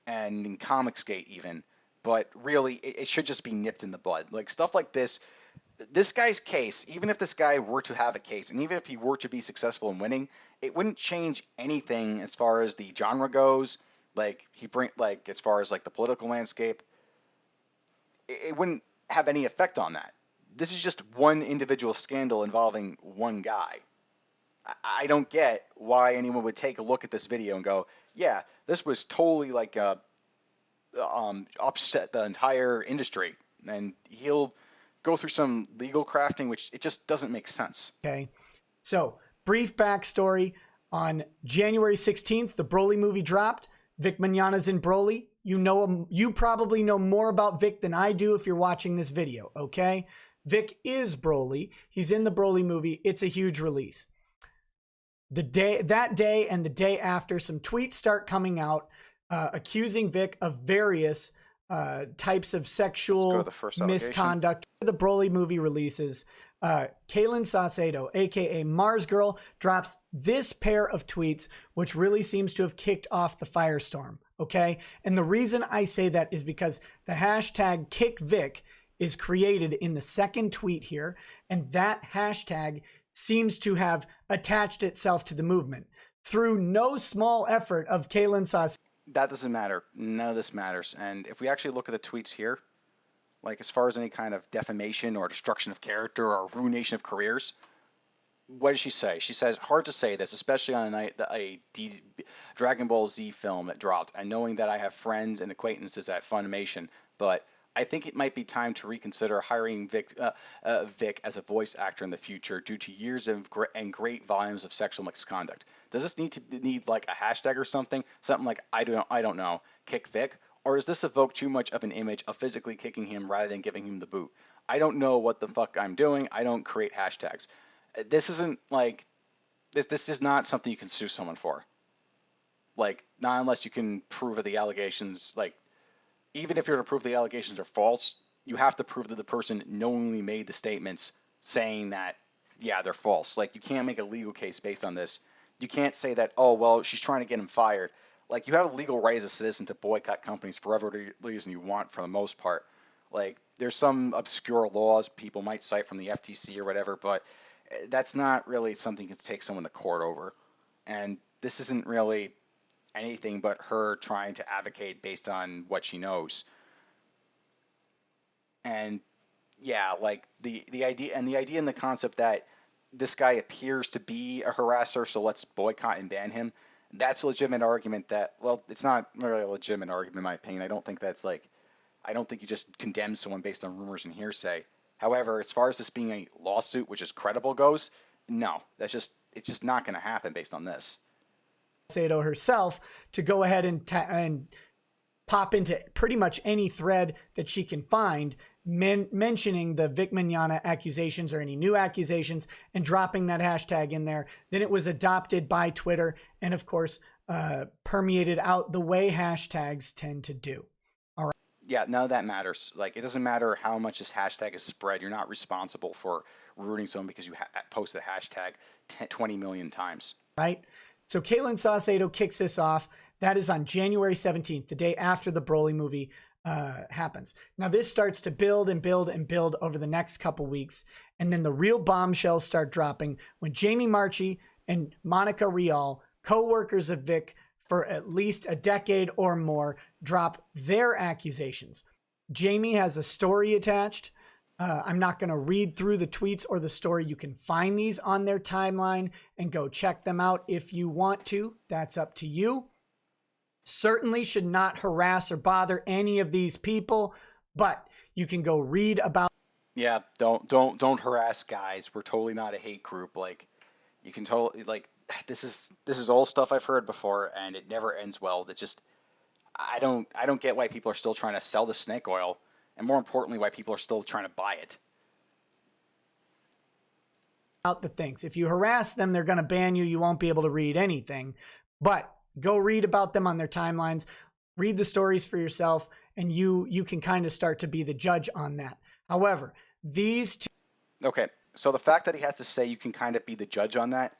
Speaker 2: and in Comicsgate even. But really, it should just be nipped in the bud. Like stuff like this guy's case, even if this guy were to have a case, and even if he were to be successful in winning, it wouldn't change anything as far as the genre goes. Like as far as like the political landscape, it wouldn't have any effect on that. This is just one individual scandal involving one guy. I don't get why anyone would take a look at this video and go, yeah, this was totally like upset the entire industry, and he'll go through some legal crafting, which it just doesn't make sense.
Speaker 7: Okay. So, brief backstory. On January 16th, the Broly movie dropped. Vic Mignogna's in Broly. You probably know more about Vic than I do if you're watching this video, okay? Vic is Broly. He's in the Broly movie. It's a huge release. That day and the day after, some tweets start coming out accusing Vic of various types of sexual misconduct. The Broly movie releases. Kaylin Saucedo, aka Mars Girl, drops this pair of tweets, which really seems to have kicked off the firestorm. Okay, and the reason I say that is because the hashtag #KickVic is created in the second tweet here, and that hashtag seems to have attached itself to the movement through no small effort of Kaylin Saucedo.
Speaker 2: That doesn't matter. None of this matters. And if we actually look at the tweets here, like as far as any kind of defamation or destruction of character or ruination of careers, what does she say? She says, hard to say this, especially on a night that Dragon Ball Z film that dropped, and knowing that I have friends and acquaintances at Funimation, but I think it might be time to reconsider hiring Vic as a voice actor in the future due to years of great volumes of sexual misconduct. Does this need like a hashtag or something? Something like I don't know, kick Vic? Or does this evoke too much of an image of physically kicking him rather than giving him the boot? I don't know what the fuck I'm doing. I don't create hashtags. This isn't like this is not something you can sue someone for. Like not unless you can prove that the allegations, like even if you're to prove the allegations are false, you have to prove that the person knowingly made the statements saying that, yeah, they're false. Like, you can't make a legal case based on this. You can't say that, oh, well, she's trying to get him fired. Like, you have a legal right as a citizen to boycott companies for whatever reason you want for the most part. Like, there's some obscure laws people might cite from the FTC or whatever, but that's not really something you can take someone to court over. And this isn't really anything but her trying to advocate based on what she knows. And yeah, like the idea and the concept that this guy appears to be a harasser, so let's boycott and ban him. That's a legitimate argument that, well, it's not really a legitimate argument in my opinion. I don't think you just condemn someone based on rumors and hearsay. However, as far as this being a lawsuit which is credible goes, no, it's just not going to happen based on this.
Speaker 7: Saucedo herself to go ahead and pop into pretty much any thread that she can find, mentioning the Vic Mignogna accusations or any new accusations and dropping that hashtag in there. Then it was adopted by Twitter and, of course, permeated out the way hashtags tend to do. All right.
Speaker 2: Yeah, none of that matters. Like, it doesn't matter how much this hashtag is spread. You're not responsible for ruining someone because you posted a hashtag 20 million times.
Speaker 7: Right. So Kaylin Saucedo kicks this off. That is on January 17th, the day after the Broly movie happens. Now, this starts to build and build and build over the next couple weeks. And then the real bombshells start dropping when Jamie Marchi and Monica Rial, co-workers of Vic for at least a decade or more, drop their accusations. Jamie has a story attached. I'm not going to read through the tweets or the story. You can find these on their timeline and go check them out if you want to. That's up to you. Certainly should not harass or bother any of these people, but you can go read about.
Speaker 2: Yeah, don't harass guys. We're totally not a hate group. Like, you can totally, like, this is all stuff I've heard before, and it never ends well. That just, I don't get why people are still trying to sell the snake oil, and more importantly, why people are still trying to buy it.
Speaker 7: Out the things. If you harass them, they're going to ban you. You won't be able to read anything. But go read about them on their timelines. Read the stories for yourself, and you can kind of start to be the judge on that. However, these two.
Speaker 2: Okay, so the fact that he has to say you can kind of be the judge on that,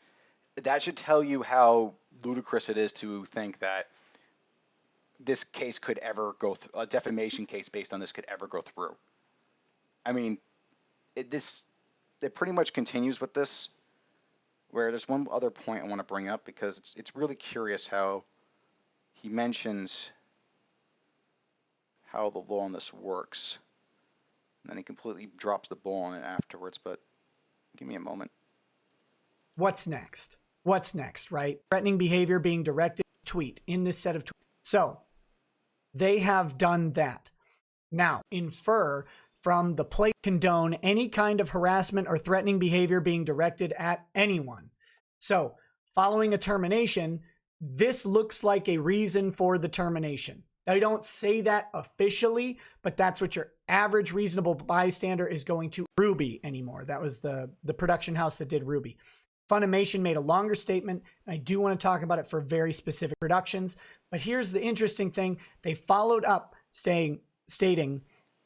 Speaker 2: that should tell you how ludicrous it is to think that this case could ever go through, a defamation case based on this could ever go through. I mean, it pretty much continues with this, where there's one other point I want to bring up, because it's really curious how he mentions how the law on this works. And then he completely drops the ball on it afterwards, but give me a moment.
Speaker 7: What's next? What's next, right? Threatening behavior being directed tweet in this set of tweets. So they have done that. Now, infer from the place condone any kind of harassment or threatening behavior being directed at anyone. So following a termination, this looks like a reason for the termination. They don't say that officially, but that's what your average reasonable bystander is going to. Ruby anymore. That was the production house that did Ruby. Funimation made a longer statement. I do want to talk about it for very specific productions. But here's the interesting thing. They followed up stating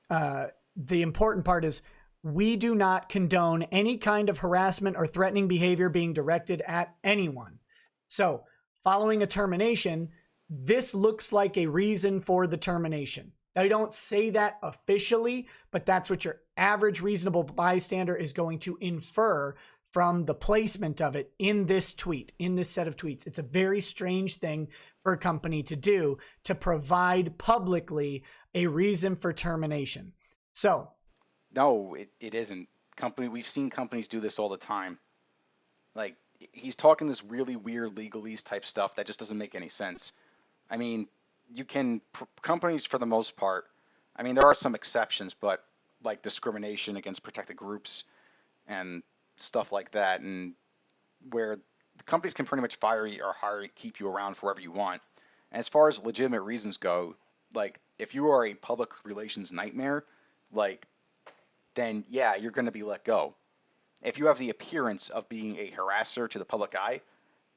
Speaker 7: the important part is, we do not condone any kind of harassment or threatening behavior being directed at anyone. So following a termination, this looks like a reason for the termination. They don't say that officially, but that's what your average reasonable bystander is going to infer from the placement of it in this tweet, in this set of tweets. It's a very strange thing for a company to do, to provide publicly a reason for termination. So,
Speaker 2: no, it isn't. We've seen companies do this all the time. Like, he's talking this really weird legalese type stuff that just doesn't make any sense. I mean, companies for the most part, I mean, there are some exceptions, but like discrimination against protected groups and stuff like that, and where the companies can pretty much fire you or hire you, keep you around for whatever you want. And as far as legitimate reasons go, like, if you are a public relations nightmare, like, then yeah, you're going to be let go. If you have the appearance of being a harasser to the public eye,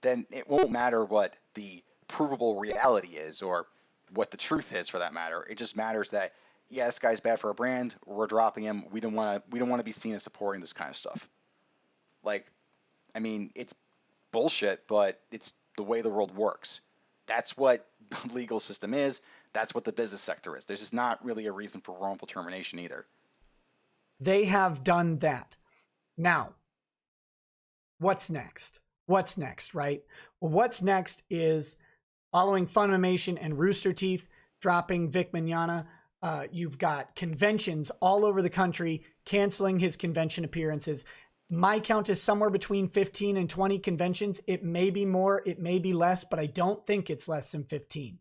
Speaker 2: then it won't matter what the provable reality is or what the truth is, for that matter. It just matters that, yeah, this guy's bad for our brand. We're dropping him. We don't want to be seen as supporting this kind of stuff. Like, I mean, it's bullshit, but it's the way the world works. That's what the legal system is. That's what the business sector is. There's just not really a reason for wrongful termination either.
Speaker 7: They have done that. Now, what's next? What's next, right? Well, what's next is, following Funimation and Rooster Teeth dropping Vic Mignogna, you've got conventions all over the country canceling his convention appearances. My count is somewhere between 15 and 20 conventions. It may be more, it may be less, but I don't think it's less than 15.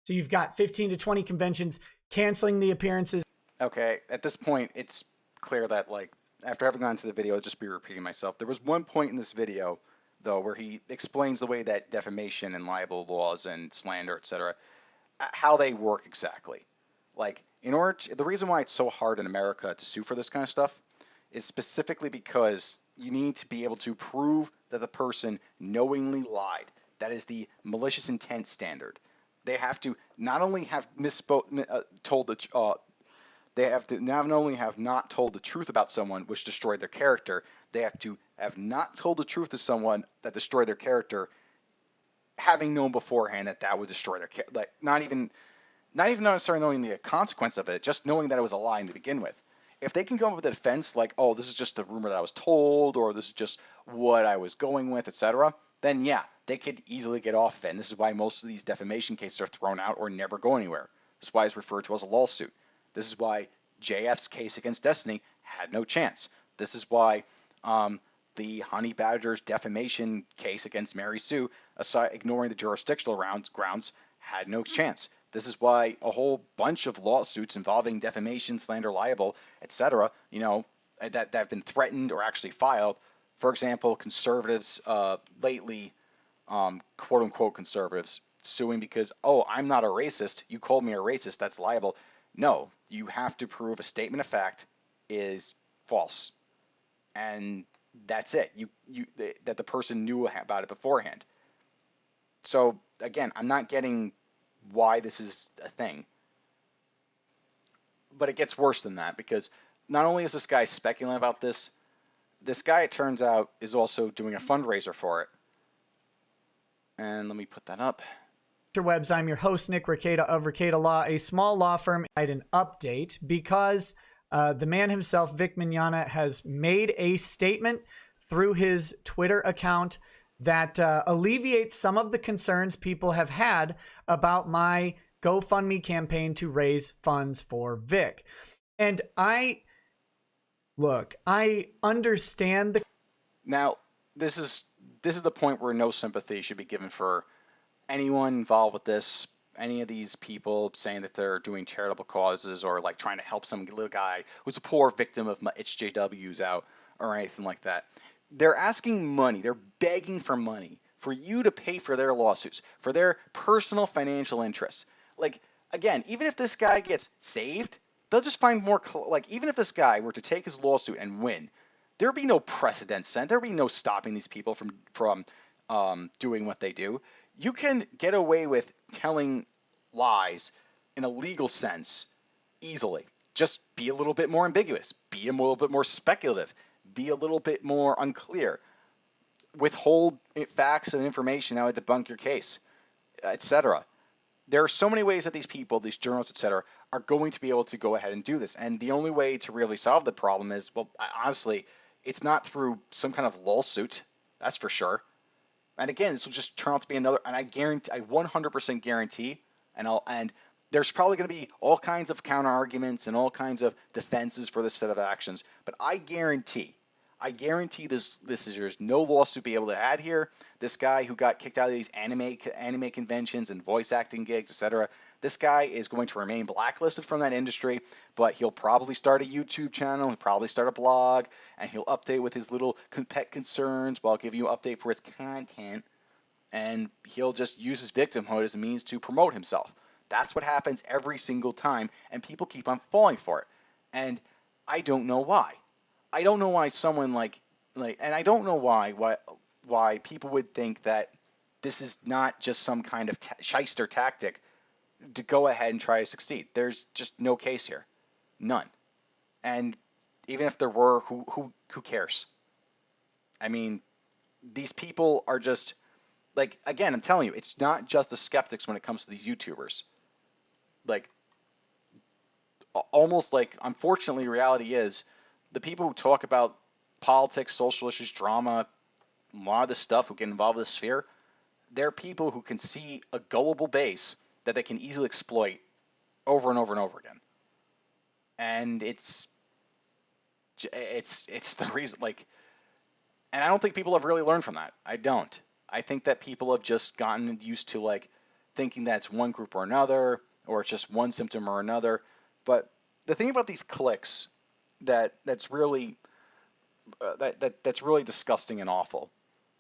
Speaker 7: So you've got 15 to 20 conventions canceling the appearances.
Speaker 2: Okay, at this point, it's clear that, like, after having gone through the video, I'll just be repeating myself. There was one point in this video, though, where he explains the way that defamation and libel laws and slander, etc., how they work exactly. Like, the reason why it's so hard in America to sue for this kind of stuff is specifically because you need to be able to prove that the person knowingly lied. That is the malicious intent standard. They have to not only have they have to not only have not told the truth about someone, which destroyed their character. They have to have not told the truth to someone that destroyed their character, having known beforehand that that would destroy their like not even necessarily knowing the consequence of it, just knowing that it was a lie to begin with. If they can come up with a defense like, oh, this is just a rumor that I was told, or this is just what I was going with, etc., then yeah, they could easily get off of it. And this is why most of these defamation cases are thrown out or never go anywhere. This is why it's referred to as a lawsuit. This is why JF's case against Destiny had no chance. This is why the Honey Badger's defamation case against Mary Sue, aside ignoring the jurisdictional grounds, had no chance. This is why a whole bunch of lawsuits involving defamation, slander, libel, etc., that have been threatened or actually filed. For example, conservatives lately, quote unquote conservatives, suing because, oh, I'm not a racist. You called me a racist. That's liable. No, you have to prove a statement of fact is false, and that's it. That the person knew about it beforehand. So again, I'm not getting why this is a thing. But it gets worse than that, because not only is this guy speculating about this guy, it turns out, is also doing a fundraiser for it. And let me put that up.
Speaker 7: Interwebs, I'm your host, Nick Rekieta of Rekieta Law, a small law firm. I had an update because the man himself, Vic Mignogna, has made a statement through his Twitter account that alleviates some of the concerns people have had about my GoFundMe campaign to raise funds for Vic. And I understand the...
Speaker 2: Now, this is the point where no sympathy should be given for anyone involved with this, any of these people saying that they're doing charitable causes or like trying to help some little guy who's a poor victim of HJWs out or anything like that. They're asking money, they're begging for money for you to pay for their lawsuits, for their personal financial interests. Like, again, even if this guy gets saved, they'll just find more, even if this guy were to take his lawsuit and win, there'd be no precedent set, there'd be no stopping these people from doing what they do. You can get away with telling lies in a legal sense easily. Just be a little bit more ambiguous, be a little bit more speculative, be a little bit more unclear, withhold facts and information that would debunk your case, etc. There are so many ways that these people, these journalists, etc., are going to be able to go ahead and do this. And the only way to really solve the problem is, well, honestly, it's not through some kind of lawsuit, that's for sure. And again, this will just turn out to be another, and I 100% guarantee, and there's probably going to be all kinds of counter arguments and all kinds of defenses for this set of actions, but I guarantee there's no lawsuit be able to add here. This guy who got kicked out of these anime conventions and voice acting gigs, etc., this guy is going to remain blacklisted from that industry, but he'll probably start a YouTube channel, he'll probably start a blog, and he'll update with his little pet concerns while giving you an update for his content, and he'll just use his victimhood as a means to promote himself. That's what happens every single time, and people keep on falling for it. And I don't know why. I don't know why someone and I don't know why people would think that this is not just some kind of shyster tactic to go ahead and try to succeed. There's just no case here, none. And even if there were, who cares? I mean, these people are just again, I'm telling you, it's not just the skeptics when it comes to these YouTubers. Unfortunately, reality is, the people who talk about politics, social issues, drama, a lot of this stuff, who get involved in this sphere, they're people who can see a gullible base that they can easily exploit over and over and over again. And it's the reason, and I don't think people have really learned from that. I don't. I think that people have just gotten used to thinking that it's one group or another, or it's just one symptom or another. But the thing about these cliques that's really disgusting and awful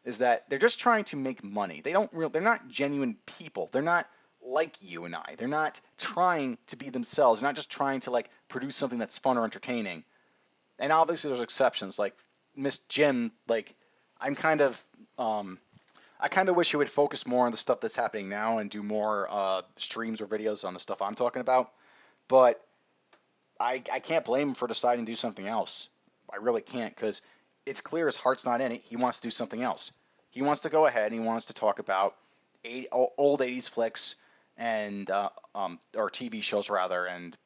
Speaker 2: is that they're just trying to make money. They're not genuine people. They're not like you and I. They're not trying to be themselves. They're not just trying to produce something that's fun or entertaining. And obviously there's exceptions, like Miss Jim. I kind of wish he would focus more on the stuff that's happening now and do more streams or videos on the stuff I'm talking about. But I can't blame him for deciding to do something else. I really can't, because it's clear his heart's not in it. He wants to do something else. He wants to go ahead and he wants to talk about old 80s flicks and or TV shows rather, and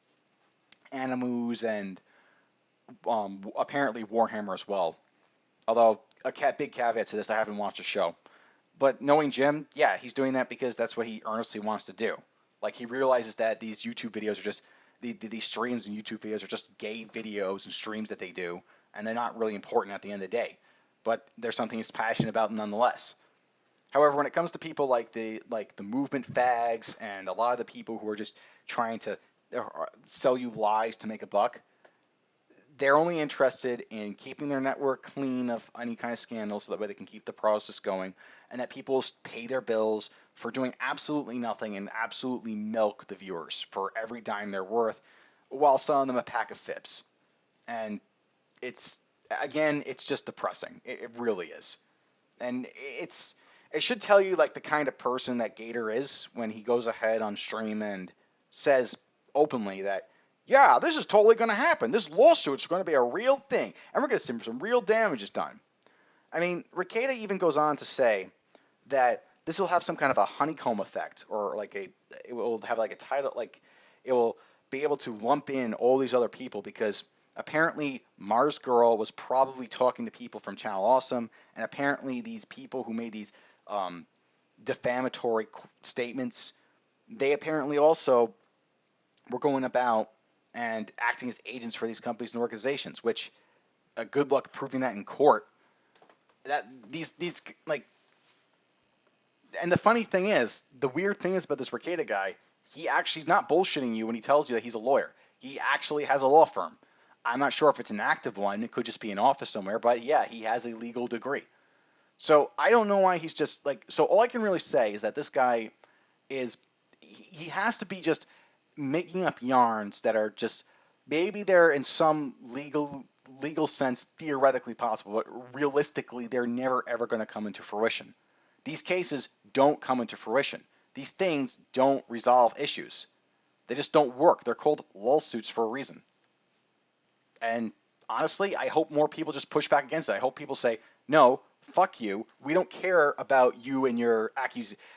Speaker 2: animus and apparently Warhammer as well. Although big caveat to this, I haven't watched the show. But knowing Jim, yeah, he's doing that because that's what he earnestly wants to do. Like he realizes that these YouTube videos are just these streams and YouTube videos are just gay videos and streams that they do, and they're not really important at the end of the day. But there's something he's passionate about nonetheless. However, when it comes to people like the movement fags and a lot of the people who are just trying to sell you lies to make a buck, they're only interested in keeping their network clean of any kind of scandal so that way they can keep the process going and that people pay their bills for doing absolutely nothing and absolutely milk the viewers for every dime they're worth while selling them a pack of fibs. And it's just depressing. It really is. And it should tell you like the kind of person that Gator is when he goes ahead on stream and says openly that, yeah, this is totally going to happen. This lawsuit's going to be a real thing, and we're going to see some real damages done. I mean, Rekieta even goes on to say that this will have some kind of a honeycomb effect, or like it will have like a title, like it will be able to lump in all these other people because apparently Mars Girl was probably talking to people from Channel Awesome, and apparently these people who made these defamatory statements, they apparently also were going about and acting as agents for these companies and organizations, which good luck proving that in court. That these like, and the funny thing is, the weird thing is about this Rekieta guy, he's not bullshitting you when he tells you that he's a lawyer. He actually has a law firm. I'm not sure if it's an active one. It could just be an office somewhere, but yeah, he has a legal degree. So I don't know why he's just like, so all I can really say is that this guy he has to be just making up yarns that are just, maybe they're in some legal sense theoretically possible, but realistically they're never ever going to come into fruition. These cases don't come into fruition. These things don't resolve issues. They just don't work. They're called lawsuits for a reason. And honestly, I hope more people just push back against it. I hope people say, no, fuck you. We don't care about you and your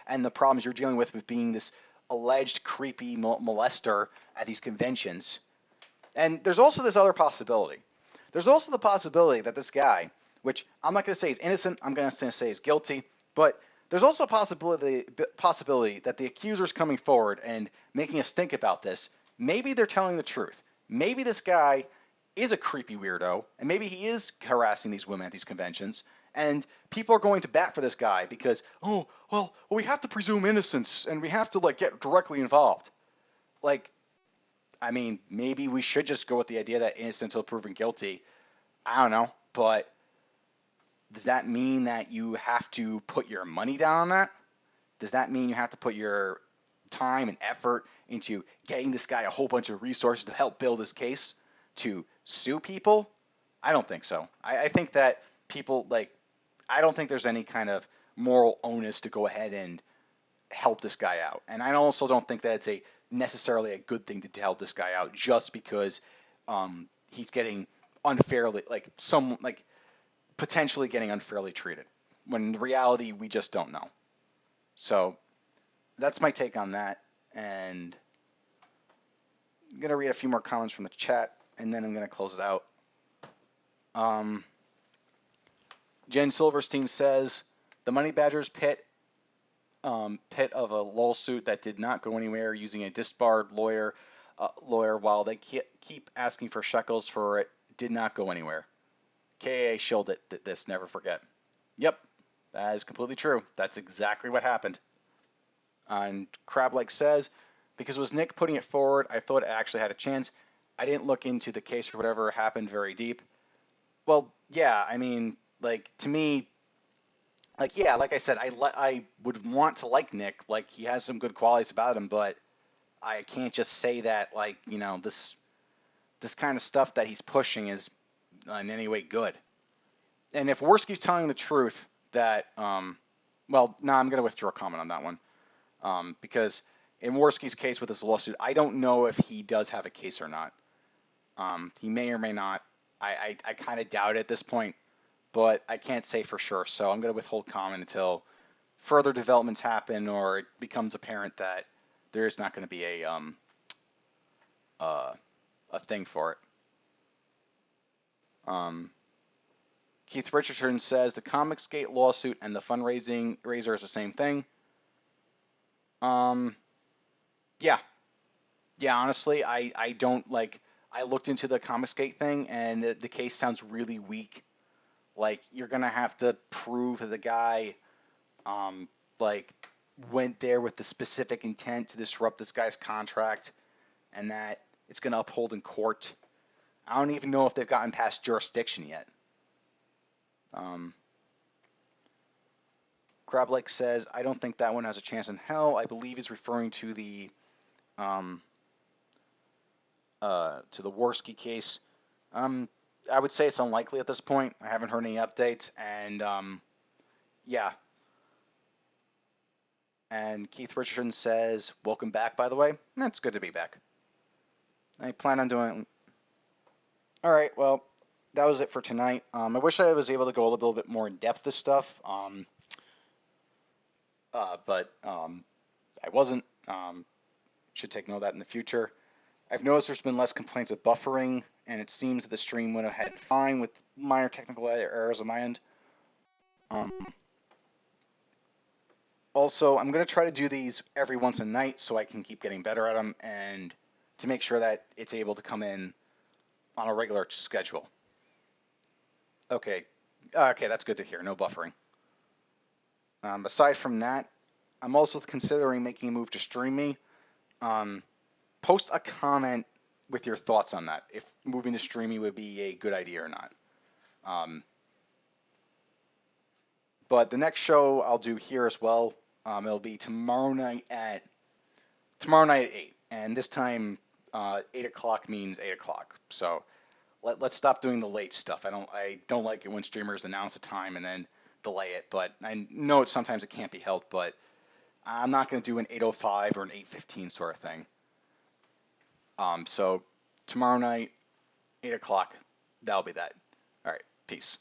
Speaker 2: and the problems you're dealing with being this alleged creepy molester at these conventions. And there's also this other possibility. There's also the possibility that this guy, which I'm not going to say is innocent, I'm going to say is guilty, but there's also a possibility that the accusers coming forward and making us think about this, maybe they're telling the truth. Maybe this guy is a creepy weirdo, and maybe he is harassing these women at these conventions, and people are going to bat for this guy because, we have to presume innocence, and we have to, like, get directly involved. Like, I mean, maybe we should just go with the idea that innocent until proven guilty. I don't know, but does that mean that you have to put your money down on that? Does that mean you have to put your time and effort into getting this guy a whole bunch of resources to help build his case to sue people? I don't think so. I think that people, like, I don't think there's any kind of moral onus to go ahead and help this guy out. And I also don't think that it's necessarily a good thing to help this guy out just because he's getting unfairly, potentially getting unfairly treated. When in reality, we just don't know. So that's my take on that. And I'm going to read a few more comments from the chat, and then I'm going to close it out. Jen Silverstein says, the Money Badgers pit of a lawsuit that did not go anywhere using a disbarred lawyer while they keep asking for shekels for it, did not go anywhere. KAA shilled this, never forget. Yep, that is completely true. That's exactly what happened. And Crablake says, because it was Nick putting it forward, I thought it actually had a chance. I didn't look into the case or whatever happened very deep. Well, yeah, I mean, like, to me, like, yeah, like I said, I would want to like Nick. Like, he has some good qualities about him, but I can't just say that, like, you know, this kind of stuff that he's pushing is in any way good. And if Worski's telling the truth that, I'm going to withdraw a comment on that one. Because in Worski's case with this lawsuit, I don't know if he does have a case or not. He may or may not. I kind of doubt it at this point, but I can't say for sure. So I'm going to withhold comment until further developments happen or it becomes apparent that there is not going to be a thing for it. Keith Richardson says the ComicsGate lawsuit and the fundraising raiser is the same thing. Yeah. Honestly, I don't like. I looked into the ComicsGate thing, and the case sounds really weak. Like you're gonna have to prove that the guy, like, went there with the specific intent to disrupt this guy's contract, and that it's gonna uphold in court. I don't even know if they've gotten past jurisdiction yet. Crab Lake says, I don't think that one has a chance in hell. I believe he's referring to the Worski case. I would say it's unlikely at this point. I haven't heard any updates, and yeah. And Keith Richardson says, welcome back, by the way. It's good to be back. I plan on doing... All right, well, that was it for tonight. I wish I was able to go a little bit more in depth with stuff, but I wasn't. Should take note of that in the future. I've noticed there's been less complaints of buffering, and it seems that the stream went ahead fine with minor technical errors on my end. Also, I'm going to try to do these every once a night so I can keep getting better at them and to make sure that it's able to come in on a regular schedule. Okay, that's good to hear. No buffering. Aside from that, I'm also considering making a move to Streamy. Post a comment with your thoughts on that, if moving to Streamy would be a good idea or not. But the next show I'll do here as well. It'll be tomorrow night at 8, and this time 8 o'clock means 8 o'clock. So let's stop doing the late stuff. I don't like it when streamers announce a time and then delay it. But I know sometimes it can't be helped. But I'm not going to do an 8:05 or an 8:15 sort of thing. So tomorrow night, 8 o'clock, that'll be that. All right, peace.